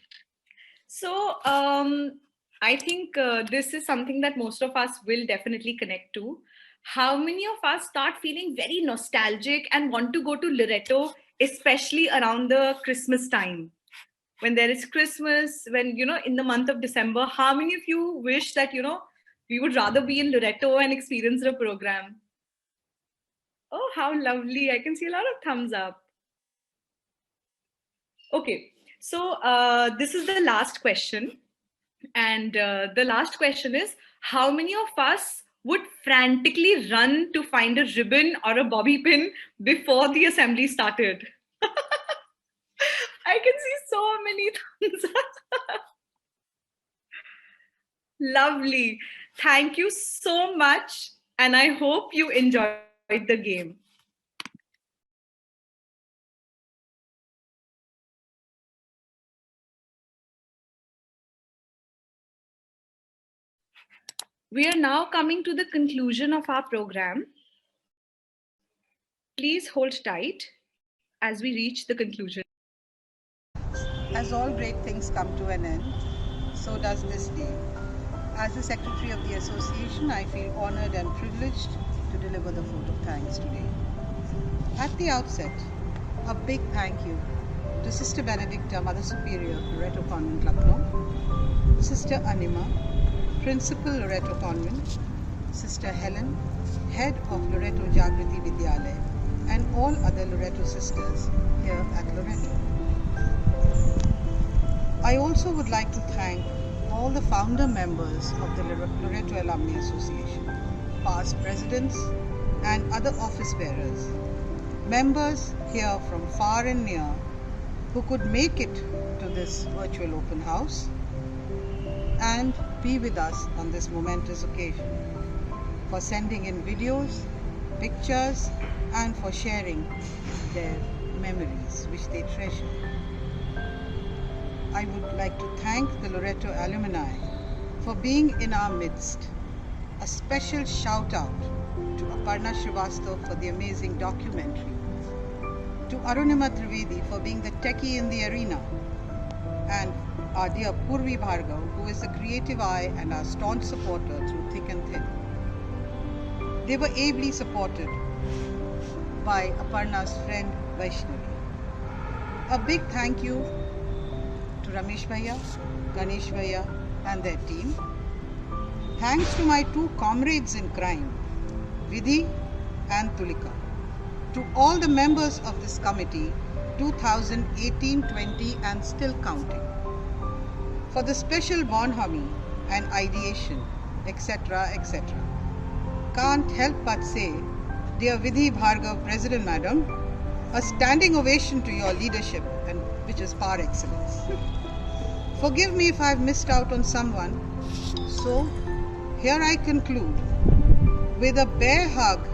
so I think this is something that most of us will definitely connect to. How many of us start feeling very nostalgic and want to go to Loreto, especially around the Christmas time? When there is Christmas, when, you know, in the month of December, how many of you wish that, you know, we would rather be in Loreto and experience the program? Oh, how lovely. I can see a lot of thumbs up. Okay, so this is the last question. And the last question is, how many of us would frantically run to find a ribbon or a bobby pin before the assembly started? I can see so many thumbs up. Lovely. Thank you so much. And I hope you enjoyed the game. We are now coming to the conclusion of our program. Please hold tight as we reach the conclusion. As all great things come to an end, so does this day. As the Secretary of the Association, I feel honored and privileged to deliver the vote of thanks today. At the outset, a big thank you to Sister Benedicta, Mother Superior, Loreto Convent, Lucknow, Sister Anima, Principal, Loreto Convent, Sister Helen, Head of Loreto Jagriti Vidyalaya, and all other Loreto sisters here at Loreto. I also would like to thank all the founder members of the Loreto Alumni Association, past presidents and other office bearers, members here from far and near who could make it to this virtual open house and be with us on this momentous occasion, for sending in videos, pictures, and for sharing their memories which they treasure. I would like to thank the Loreto alumni for being in our midst. A special shout out to Aparna Srivastava for the amazing documentary, to Arunima Trivedi for being the techie in the arena, and our dear Purvi Bhargav, who is the creative eye and our staunch supporter through thick and thin. They were ably supported by Aparna's friend Vaishnavi. A big thank you to Ramesh Bhaiya, Ganesh Bhaiya and their team. Thanks to my two comrades in crime, Vidhi and Tulika. To all the members of this committee, 2018-20 and still counting, for the special bonhomie and ideation, etc., etc. Can't help but say, dear Vidhi Bhargav, President Madam, a standing ovation to your leadership, and which is par excellence. Forgive me if I've missed out on someone. So, here I conclude with a bear hug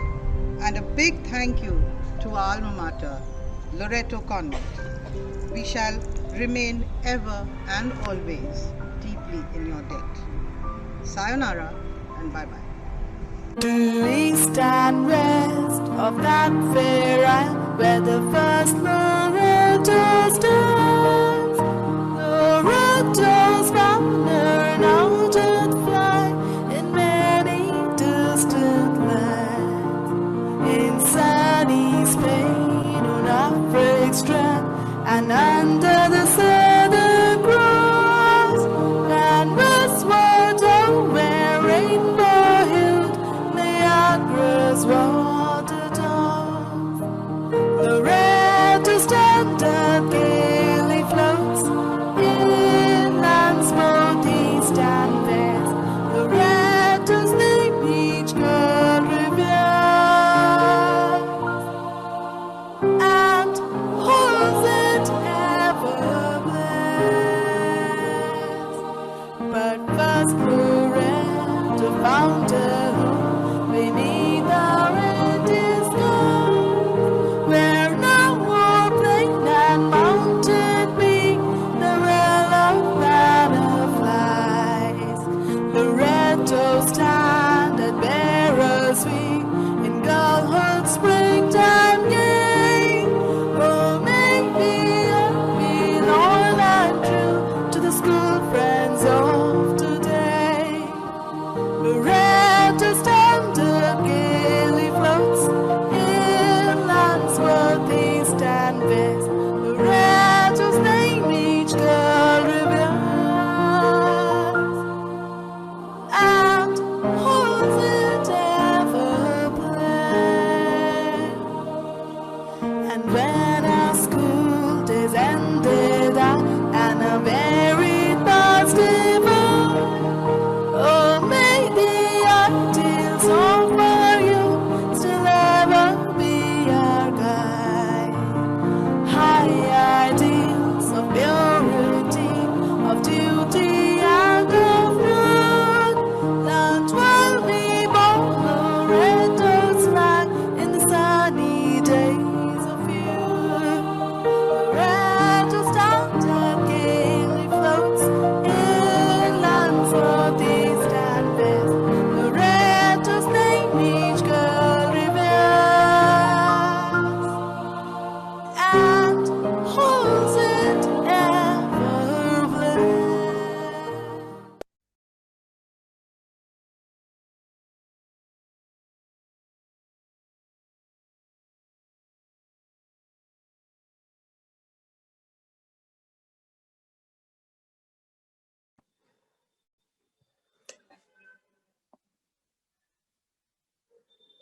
and a big thank you to our alma mater, Loreto Convent. We shall remain ever and always deeply in your debt. Sayonara and bye-bye. To east and west of that fair isle where the first Loreto stands, Loreto's banner now doth fly in many distant lands. In sunny Spain on Afric's strand and under the southern cross, and westward on where rainbow-hued Niagara's water dawns, Loreto standeth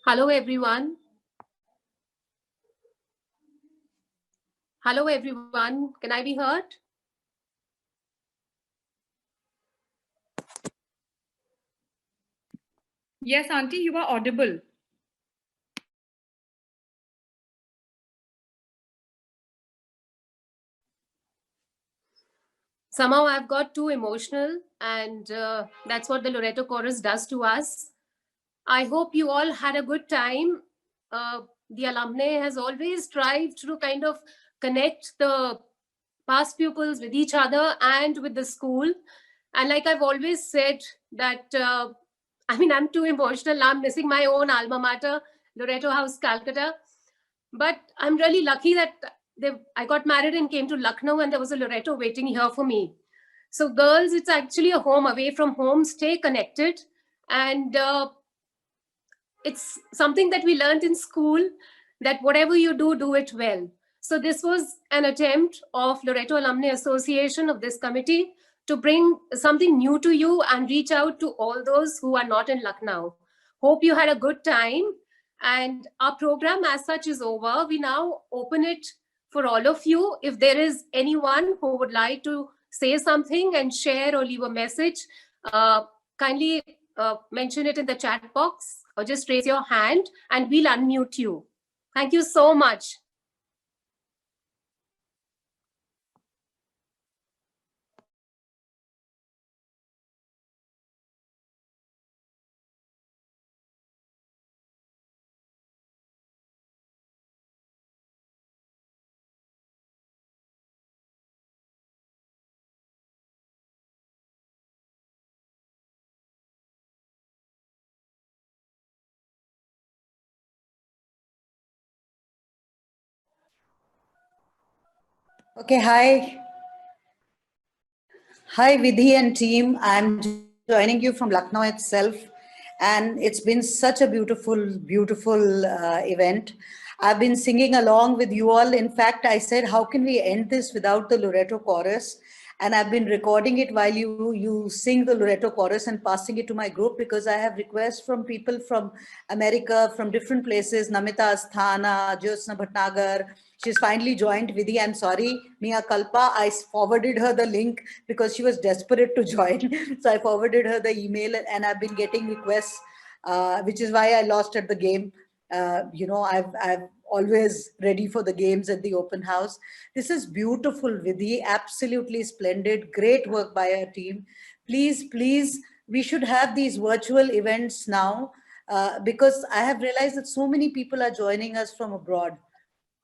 Hello, everyone. Hello, everyone. Can I be heard? Yes, Auntie, you are audible. Somehow I've got too emotional, and that's what the Loreto Chorus does to us. I hope you all had a good time. The alumni has always strived to kind of connect the past pupils with each other and with the school. And like I've always said, that I'm too emotional. I'm missing my own alma mater, Loreto House, Calcutta. But I'm really lucky that I got married and came to Lucknow, and there was a Loreto waiting here for me. So, girls, it's actually a home away from home. Stay connected. And it's something that we learned in school, that whatever you do, do it well. So this was an attempt of Loreto Alumni Association, of this committee, to bring something new to you and reach out to all those who are not in Lucknow. Hope you had a good time. And our program as such is over. We now open it for all of you. If there is anyone who would like to say something and share or leave a message, kindly mention it in the chat box, or just raise your hand and we'll unmute you. Thank you so much. Okay, hi. Hi, Vidhi and team. I'm joining you from Lucknow itself. And it's been such a beautiful event. I've been singing along with you all. In fact, I said, how can we end this without the Loreto chorus? And I've been recording it while you sing the Loreto chorus and passing it to my group, because I have requests from people from America, from different places, Namita Asthana, Jyosna Bhatnagar. She's finally joined Vidhi. I'm sorry, Mia Kalpa. I forwarded her the link because she was desperate to join. So I forwarded her the email, and I've been getting requests, which is why I lost at the game. I've always ready for the games at the open house. This is beautiful, Vidhi, absolutely splendid, great work by our team. Please, we should have these virtual events now, because I have realized that so many people are joining us from abroad,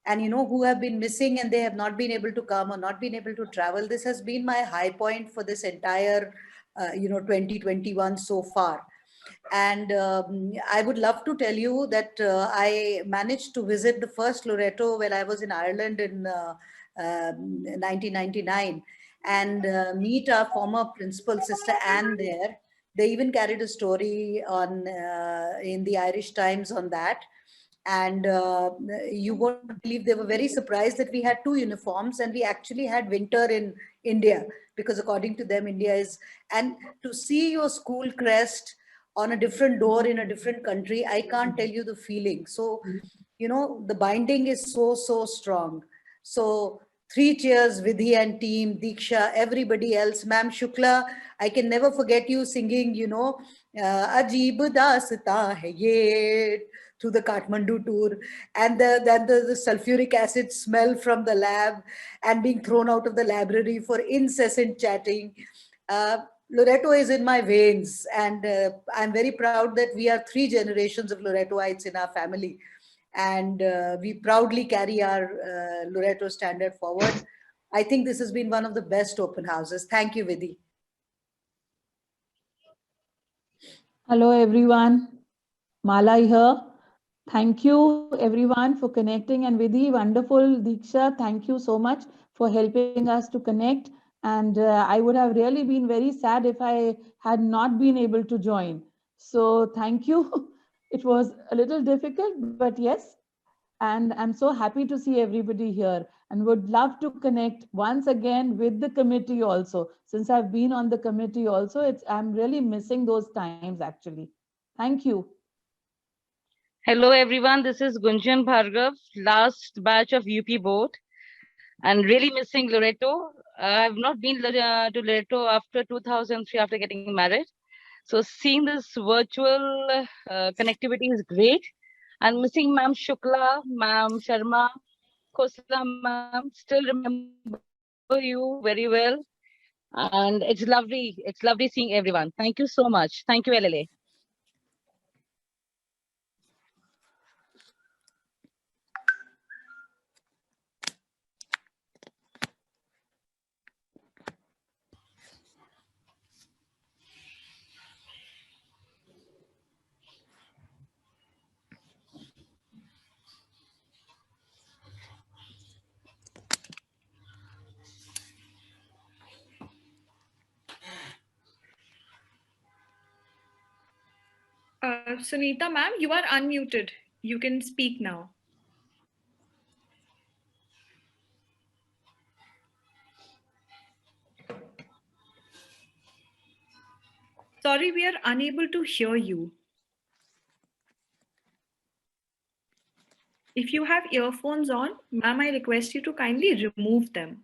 and who have been missing, and they have not been able to come or not been able to travel. This has been my high point for this entire 2021 so far. And I would love to tell you that I managed to visit the first Loreto when I was in Ireland in 1999, and meet our former principal, Sister Anne, there. They even carried a story on in the Irish Times on that. And you won't believe, they were very surprised that we had two uniforms, and we actually had winter in India, because according to them, India is, and to see your school crest on a different door in a different country, I can't tell you the feeling. So, the binding is so strong. So 3 cheers, Vidhi and team, Diksha, everybody else. Ma'am Shukla, I can never forget you singing, Ajeeb Daastaan hai ye, through the Kathmandu tour, and the sulfuric acid smell from the lab, and being thrown out of the library for incessant chatting. Loreto is in my veins, and I'm very proud that we are 3 generations of Loretoites in our family, and we proudly carry our Loreto standard forward. I think this has been one of the best open houses. Thank you, Vidhi. Hello everyone, Mala here. Thank you everyone for connecting, and Vidhi, wonderful. Diksha, thank you so much for helping us to connect. And I would have really been very sad if I had not been able to join. So thank you. It was a little difficult, but yes. And I'm so happy to see everybody here, and would love to connect once again with the committee also. Since I've been on the committee also, I'm really missing those times actually. Thank you. Hello everyone, this is Gunjan Bhargav, last batch of UP board, and really missing Loreto. I've not been to Loreto after 2003 after getting married. So seeing this virtual connectivity is great. And missing Ma'am Shukla, Ma'am Sharma, Khosla Ma'am, still remember you very well. And it's lovely seeing everyone. Thank you so much. Thank you, LLA. Sunita ma'am, you are unmuted. You can speak now. Sorry, we are unable to hear you. If you have earphones on, ma'am, I request you to kindly remove them.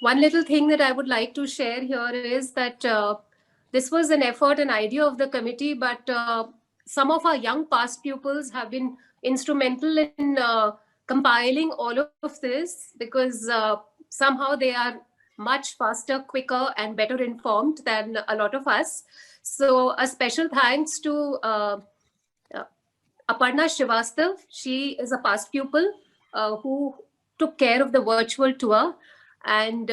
One little thing that I would like to share here is that this was an effort, an idea of the committee, but some of our young past pupils have been instrumental in compiling all of this, because somehow they are much faster, quicker, and better informed than a lot of us. So a special thanks to Aparna Srivastav. She is a past pupil who took care of the virtual tour, and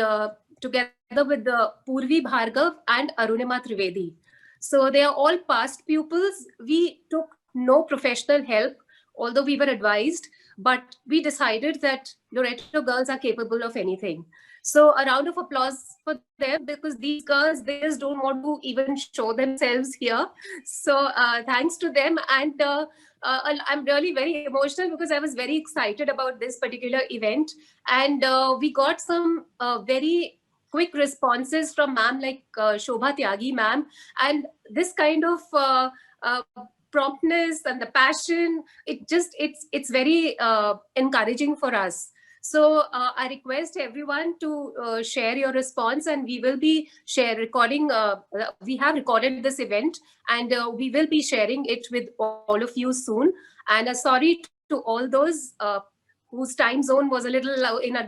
together with the Purvi Bhargav and Arunima Trivedi. So they are all past pupils. We took no professional help, although we were advised, but we decided that Loreto girls are capable of anything. So a round of applause for them, because these girls, they just don't want to even show themselves here. So thanks to them. And I'm really very emotional because I was very excited about this particular event. And we got some very quick responses from ma'am like Shobha Tyagi ma'am. And this kind of promptness and the passion, it's very encouraging for us. So I request everyone to share your response, and we will be recording. We have recorded this event, and we will be sharing it with all of you soon. And sorry to all those whose time zone was a little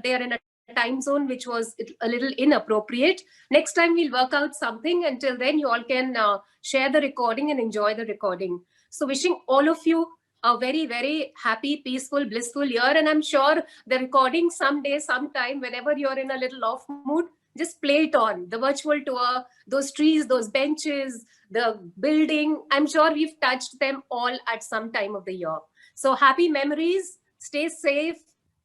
they're in a time zone which was a little inappropriate. Next time we'll work out something. Until then, you all can share the recording and enjoy the recording. So wishing all of you a very, very happy, peaceful, blissful year. And I'm sure the recording someday, sometime, whenever you're in a little off mood, just play it on. The virtual tour, those trees, those benches, the building, I'm sure we've touched them all at some time of the year. So happy memories, stay safe.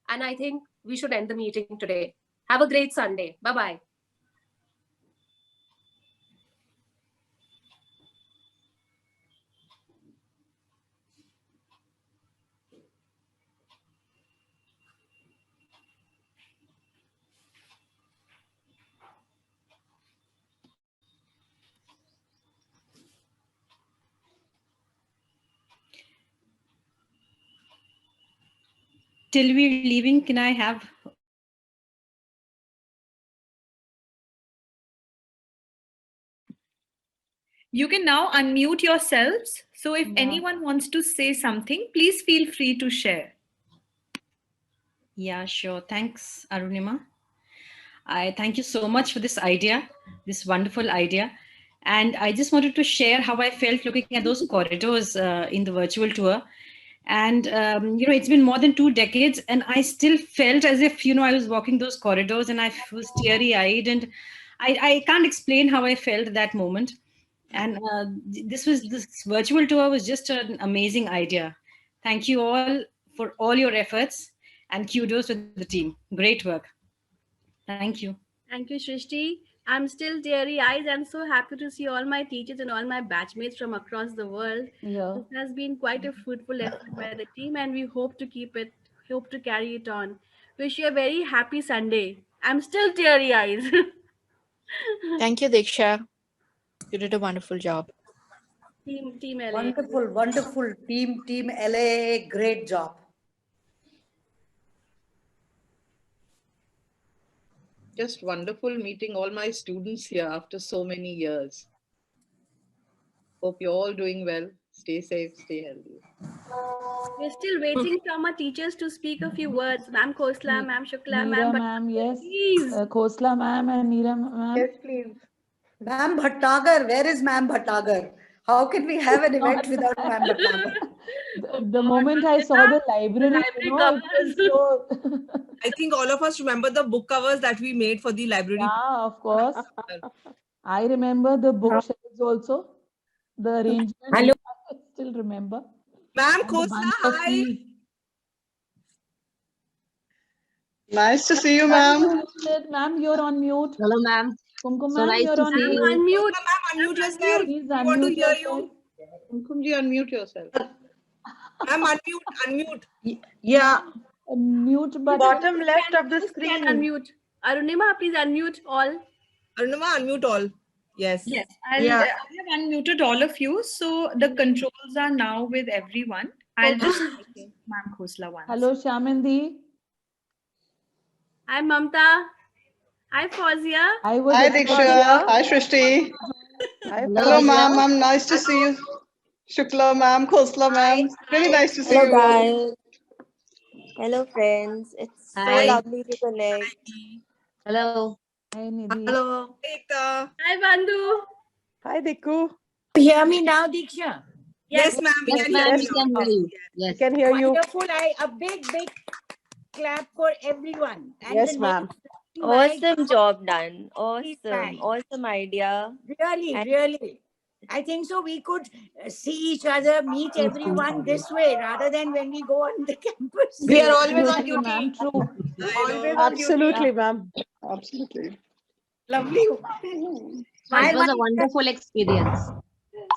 And I think we should end the meeting today. Have a great Sunday. Bye-bye. Till we're leaving, can I have... You can now unmute yourselves. So if anyone wants to say something, please feel free to share. Yeah, sure. Thanks, Arunima. I thank you so much for this idea, this wonderful idea. And I just wanted to share how I felt looking at those corridors in the virtual tour. And, it's been more than 2 decades, and I still felt as if, I was walking those corridors and I was teary-eyed, and I can't explain how I felt at that moment. And this virtual tour was just an amazing idea. Thank you all for all your efforts. And kudos to the team. Great work. Thank you. Thank you, Shrishti. I'm still teary eyes. I'm so happy to see all my teachers and all my batchmates from across the world. Yeah. This has been quite a fruitful effort by the team, and we hope to carry it on. Wish you a very happy Sunday. I'm still teary eyes. Thank you, Diksha. You did a wonderful job. Team LA. Wonderful, wonderful team LA. Great job. Just wonderful meeting all my students here after so many years. Hope you're all doing well. Stay safe, stay healthy. We're still waiting for our teachers to speak a few words. Ma'am Khosla, Ma'am Shukla, Neera Ma'am ma'am, yes. Please. Khosla ma'am and Neera ma'am. Yes, please. Ma'am Bhattagar, where is Ma'am Bhattagar? How can we have an event without Ma'am Bhattagar? The moment I saw the library, you know, it was so... I think all of us remember the book covers that we made for the library. Yeah, of course. I remember the bookshelves also. The arrangement. Hello. I still remember. Ma'am And the Khosla, bunch of hi. tea. Nice to see you, ma'am. Ma'am, you're on mute. Hello, ma'am. Kumkum So ma'am, nice you're to on see mute. you. Unmute. Ma'am, unmute yourself. Please We want to unmute hear yourself. you. Kumkumji, unmute yourself. Ma'am, unmute. Yeah. Mute button. Bottom left of the screen. Unmute. Arunima, please unmute all. Arunima, unmute all. Yes. Yes, I Yeah. have unmuted all of you. So the controls are now with everyone. I'll just Ma'am Khosla once. Hello, Shamindi. Hi, Mamta. Hi, Fauzia. I was Hi, Diksha. Hi, Shrishti. Hello, ma'am. I'm nice to see you. Shukla, ma'am. Khosla, ma'am. Really nice to see Hello you all. guys. Hello friends. It's so Hi. lovely to connect. Hello. Hi, Nidhi. Hello. Ekta. Hi, Bandhu. Hi, Diku. Hear me now, Diksha? Yes, ma'am. We Yes, can ma'am. hear We you. can hear you. I Yes. can hear you. Wonderful. A big clap for everyone. And Yes, the ma'am. Awesome job done. Awesome. Feedback. Awesome idea. Really, And really. I think so. We could see each other, meet everyone this way rather than when we go on the campus. We are always on Absolutely, duty. ma'am. True. Always on Absolutely, duty. ma'am. Absolutely. Lovely. It was a wonderful experience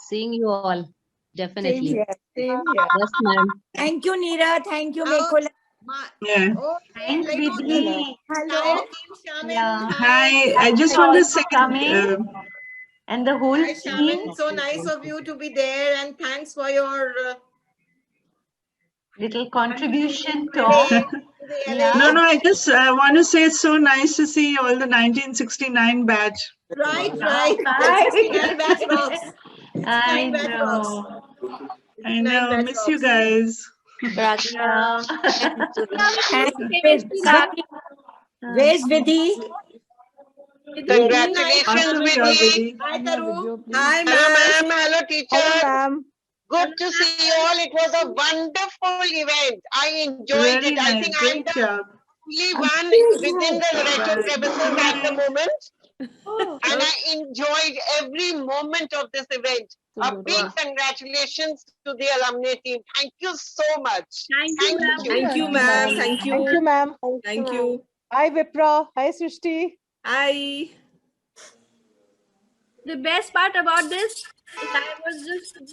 seeing you all. Same Definitely. here. Same here. Yes, ma'am. Thank you, Neera. Thank you, Oh, Mekula. Yeah. Oh, Thanks, like Vidhi. Hello. Hi, Team Shamin. Hi. I just want to say, And the whole Hi, Shamin. So nice of you to be there, and thanks for your little contribution to the LA. No, I just want to say it's so nice to see all the 1969 batch. Right. 69 Hi. batch rocks. I 69 batch rocks. know. I know. Miss you guys. Raksha. Where's Vidhi? Congratulations, Vidhi. Hi, Taru. Hi, ma'am. Hello, teacher. Hello, ma'am. Good to see you all. It was a wonderful event. I enjoyed Very it. I nice. think I'm Great the job. only one within the Loreto premises at the moment. And I enjoyed every moment of this event. A big congratulations to the alumni team. Thank you so much. Thank you, ma'am. Thank you, ma'am. Thank you, ma'am. Thank you. Hi, Vipra. Hi, Srishti. Hi. The best part about this is I was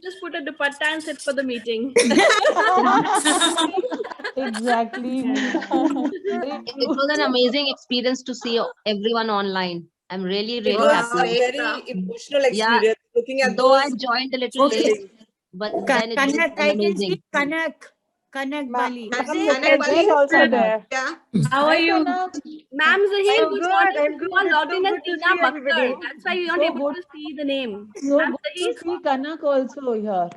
just put a dupatta and sit for the meeting. Exactly. It was an amazing experience to see everyone online. I'm really, It really was happy. a very emotional Yeah. experience looking at Though I those. joined a little late, but then it was Kanak, I can amazing. see Kanak Bali. Kanak Bali also there. Yeah. How are you? Ma'am Zahir, I'm good good, morning. I'm good. You are It's logged so in as good to Tina see Bakhtar. everybody. That's why you're not So able good. to see the name. So Ma'am good to Zahir, see Kanak also here.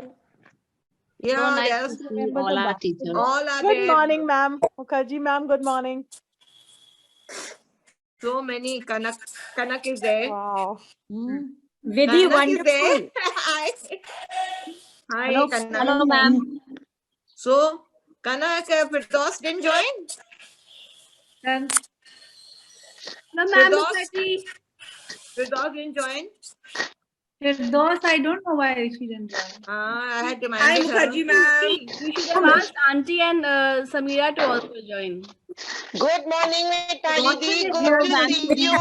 Yeah, So nice yes. to see Remember all the our basket. teachers. All are Good there. morning, ma'am. Mukherjee, ma'am. Good morning. So many. Kanak is there. Wow. Vidhi, Kanak is there. wonderful. Hi. Hi, Hello, Kanak. hello, ma'am. So, Kanak, Firdaus didn't join? no, ma'am is Firdaus? ready. Firdaus didn't join? Firdaus, I don't know why she didn't join. I had Hi, reminded her. Mukherjee ma'am. You should have asked Auntie and Samira to also join. Good morning, Mitali Di. Here, Good to see you.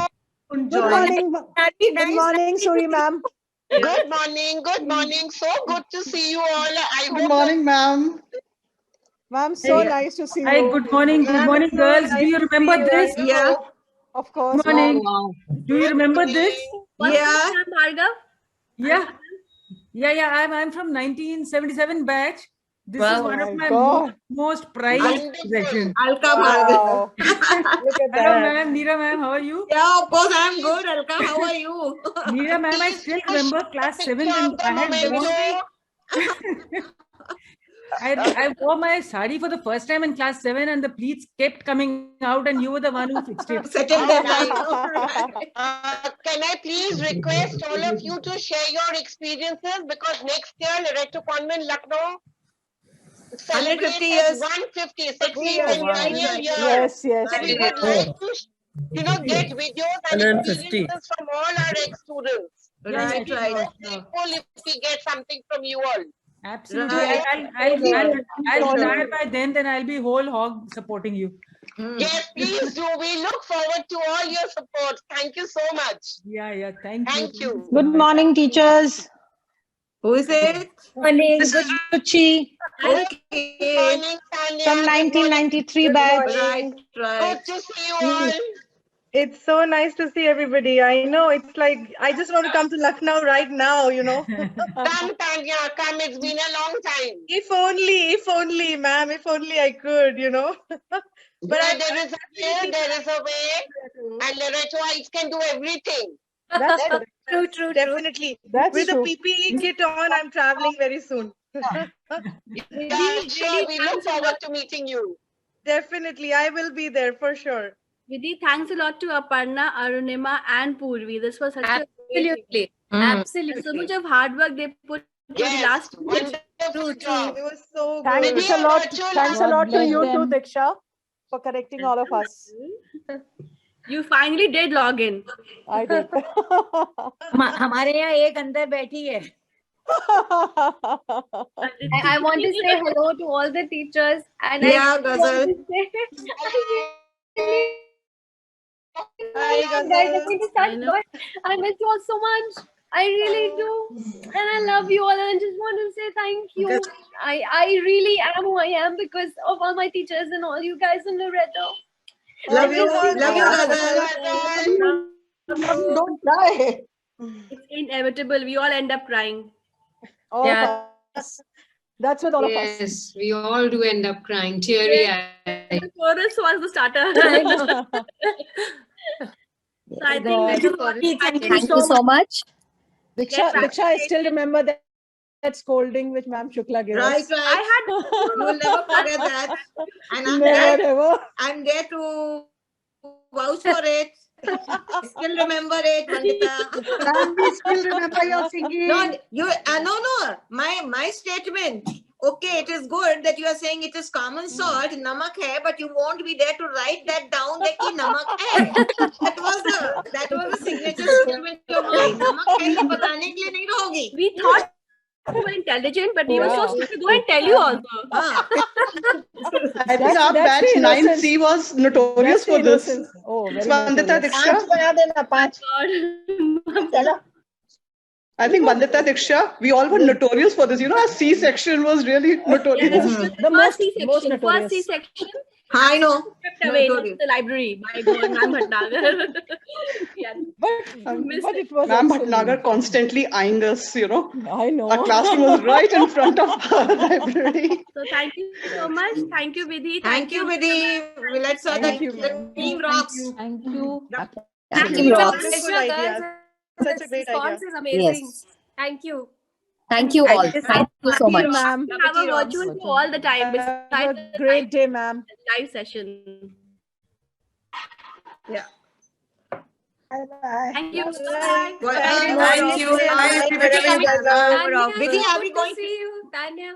Good morning, good morning, Suri ma'am. Good morning. Good morning. So good to see you all. I Good hope morning, ma'am. Ma'am, so Hey. nice to see Hi, you. good morning. Good Ma'am, morning, it's so girls. Do nice you to remember see you. this? Yeah, of course. Good morning. Wow. Do you remember this? What's Yeah. this, ma'am, Bhargav? Yeah. Yeah. I'm from 1977 batch. This is Wow. one of Oh my my God. most prized possessions. Alka Wow. Look at Hello, that. ma'am. Neera, ma'am. How are you? Yeah, of course, I'm good, Alka. How are you? Neera, ma'am, I still remember class 7 picture when of the I had memento. worn I wore my sari for the first time in class 7 and the pleats kept coming out and you were the one who fixed it. Settled them right. Can I please request all of you to share your experiences, because next year Loreto Convent Lucknow celebrates 150 years. 150, 60 16th years. centennial year. Yes, yes. So we would like to, get videos and 150. experiences from all our ex-students. Right, We'll be right. so grateful if we get something from you all. Absolutely. Right. I'll retire by then I'll be whole hog supporting you. Yes, please do. We look forward to all your support. Thank you so much. Yeah. Thank you. Thank you. Good morning, teachers. Who is it? Morning. This is Ruchi Okay. Good morning, Tanya. from Good morning. 1993 batch. Right, right. Good to see you all. It's so nice to see everybody. I know it's like I just want to come to Lucknow right now, Come, Tanya, come. It's been a long time. If only, ma'am, if only I could, But there is a way, there is a way, and Lorettoites can do everything. That's True. definitely. That's With true. the PPE kit on, I'm traveling very soon. Yeah, sure. We look forward to meeting you. Definitely, I will be there for sure. Vidhi, thanks a lot to Aparna, Arunima, and Purvi. This was such Absolutely. a Absolutely. so much of hard work they put to the Yes, last wonderful job. It was so Thanks good. a lot. virtual Thanks a God lot to bless you too, them. Diksha, for correcting all of us. You finally did log in. I did. हमारे यहाँ एक अंदर बैठी है. I want to say hello to all the teachers and Yeah, I Ghazal. want to say Hi, guys, Ghazal. I'm going to start going. I miss you all so much. I really do. And I love you all and I just want to say thank you. I really am who I am because of all my teachers and all you guys in Loreto. Love you, Ghazal. Don't cry. It's inevitable. We all end up crying. All of us. That's with all of us. Yes, we all do end up crying, teary-eyed. The chorus was the starter. So I think Thank you so much. Diksha, I still remember that scolding which Ma'am Shukla gave Right, us. right. You will never forget that. And I'm there to vouch for it. I still remember it, Vandita. And we still remember your singing. No. My statement. Okay, it is good that you are saying it is common salt, namak hai, but you won't be there to write that down that ki namak hai. That was the signature statement of mine. Namak hai, ye batane ke liye nahi rahogi. We thought we were intelligent, but we were so stupid to go and tell you also. I think our batch 9C was notorious for this. Oh, very Vandita Diksha. I think Vandita Diksha, we all were notorious for this. Our C-section was really notorious. The most First notorious. C-section. I know. Kept away in the library by Ma'am Bhatnagar. But it was Ma'am also- Bhatnagar constantly eyeing us, I know. Our classroom was right in front of our library. So thank you so much. Thank you, Vidhi. Thank you, Vidhi. Let's say that the team rocks. Thank you. Thank you. Such a good idea. Such a great idea. Response is amazing. Yes. Thank you. Thank you all. Thank you so much. Ma'am. Have a virtual show all the time. Have Besides a great day, ma'am. the live session. Yeah. Thank you. Thank you. Thank you. Vidhi, are we going to see you, Tanya?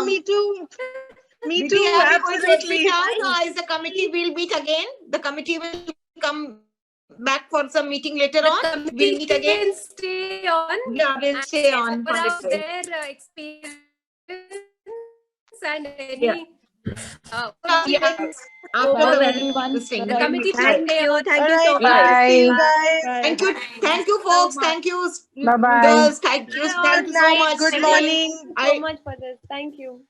Me too. Me Vidhi, too. are we going to Absolutely. meet now? Or is the committee will meet again? The committee will come back for some meeting later on. We'll meet again. Can stay on. Yeah, we'll stay on. About Wonderful. their experience and any. Yeah. Yes. After everyone. The committee Thank stay on. Thank you so much. Bye. See you guys. Thank you, folks. Thank you, Bye-bye. girls. Thank you so much. Good morning. So much for this. Thank you.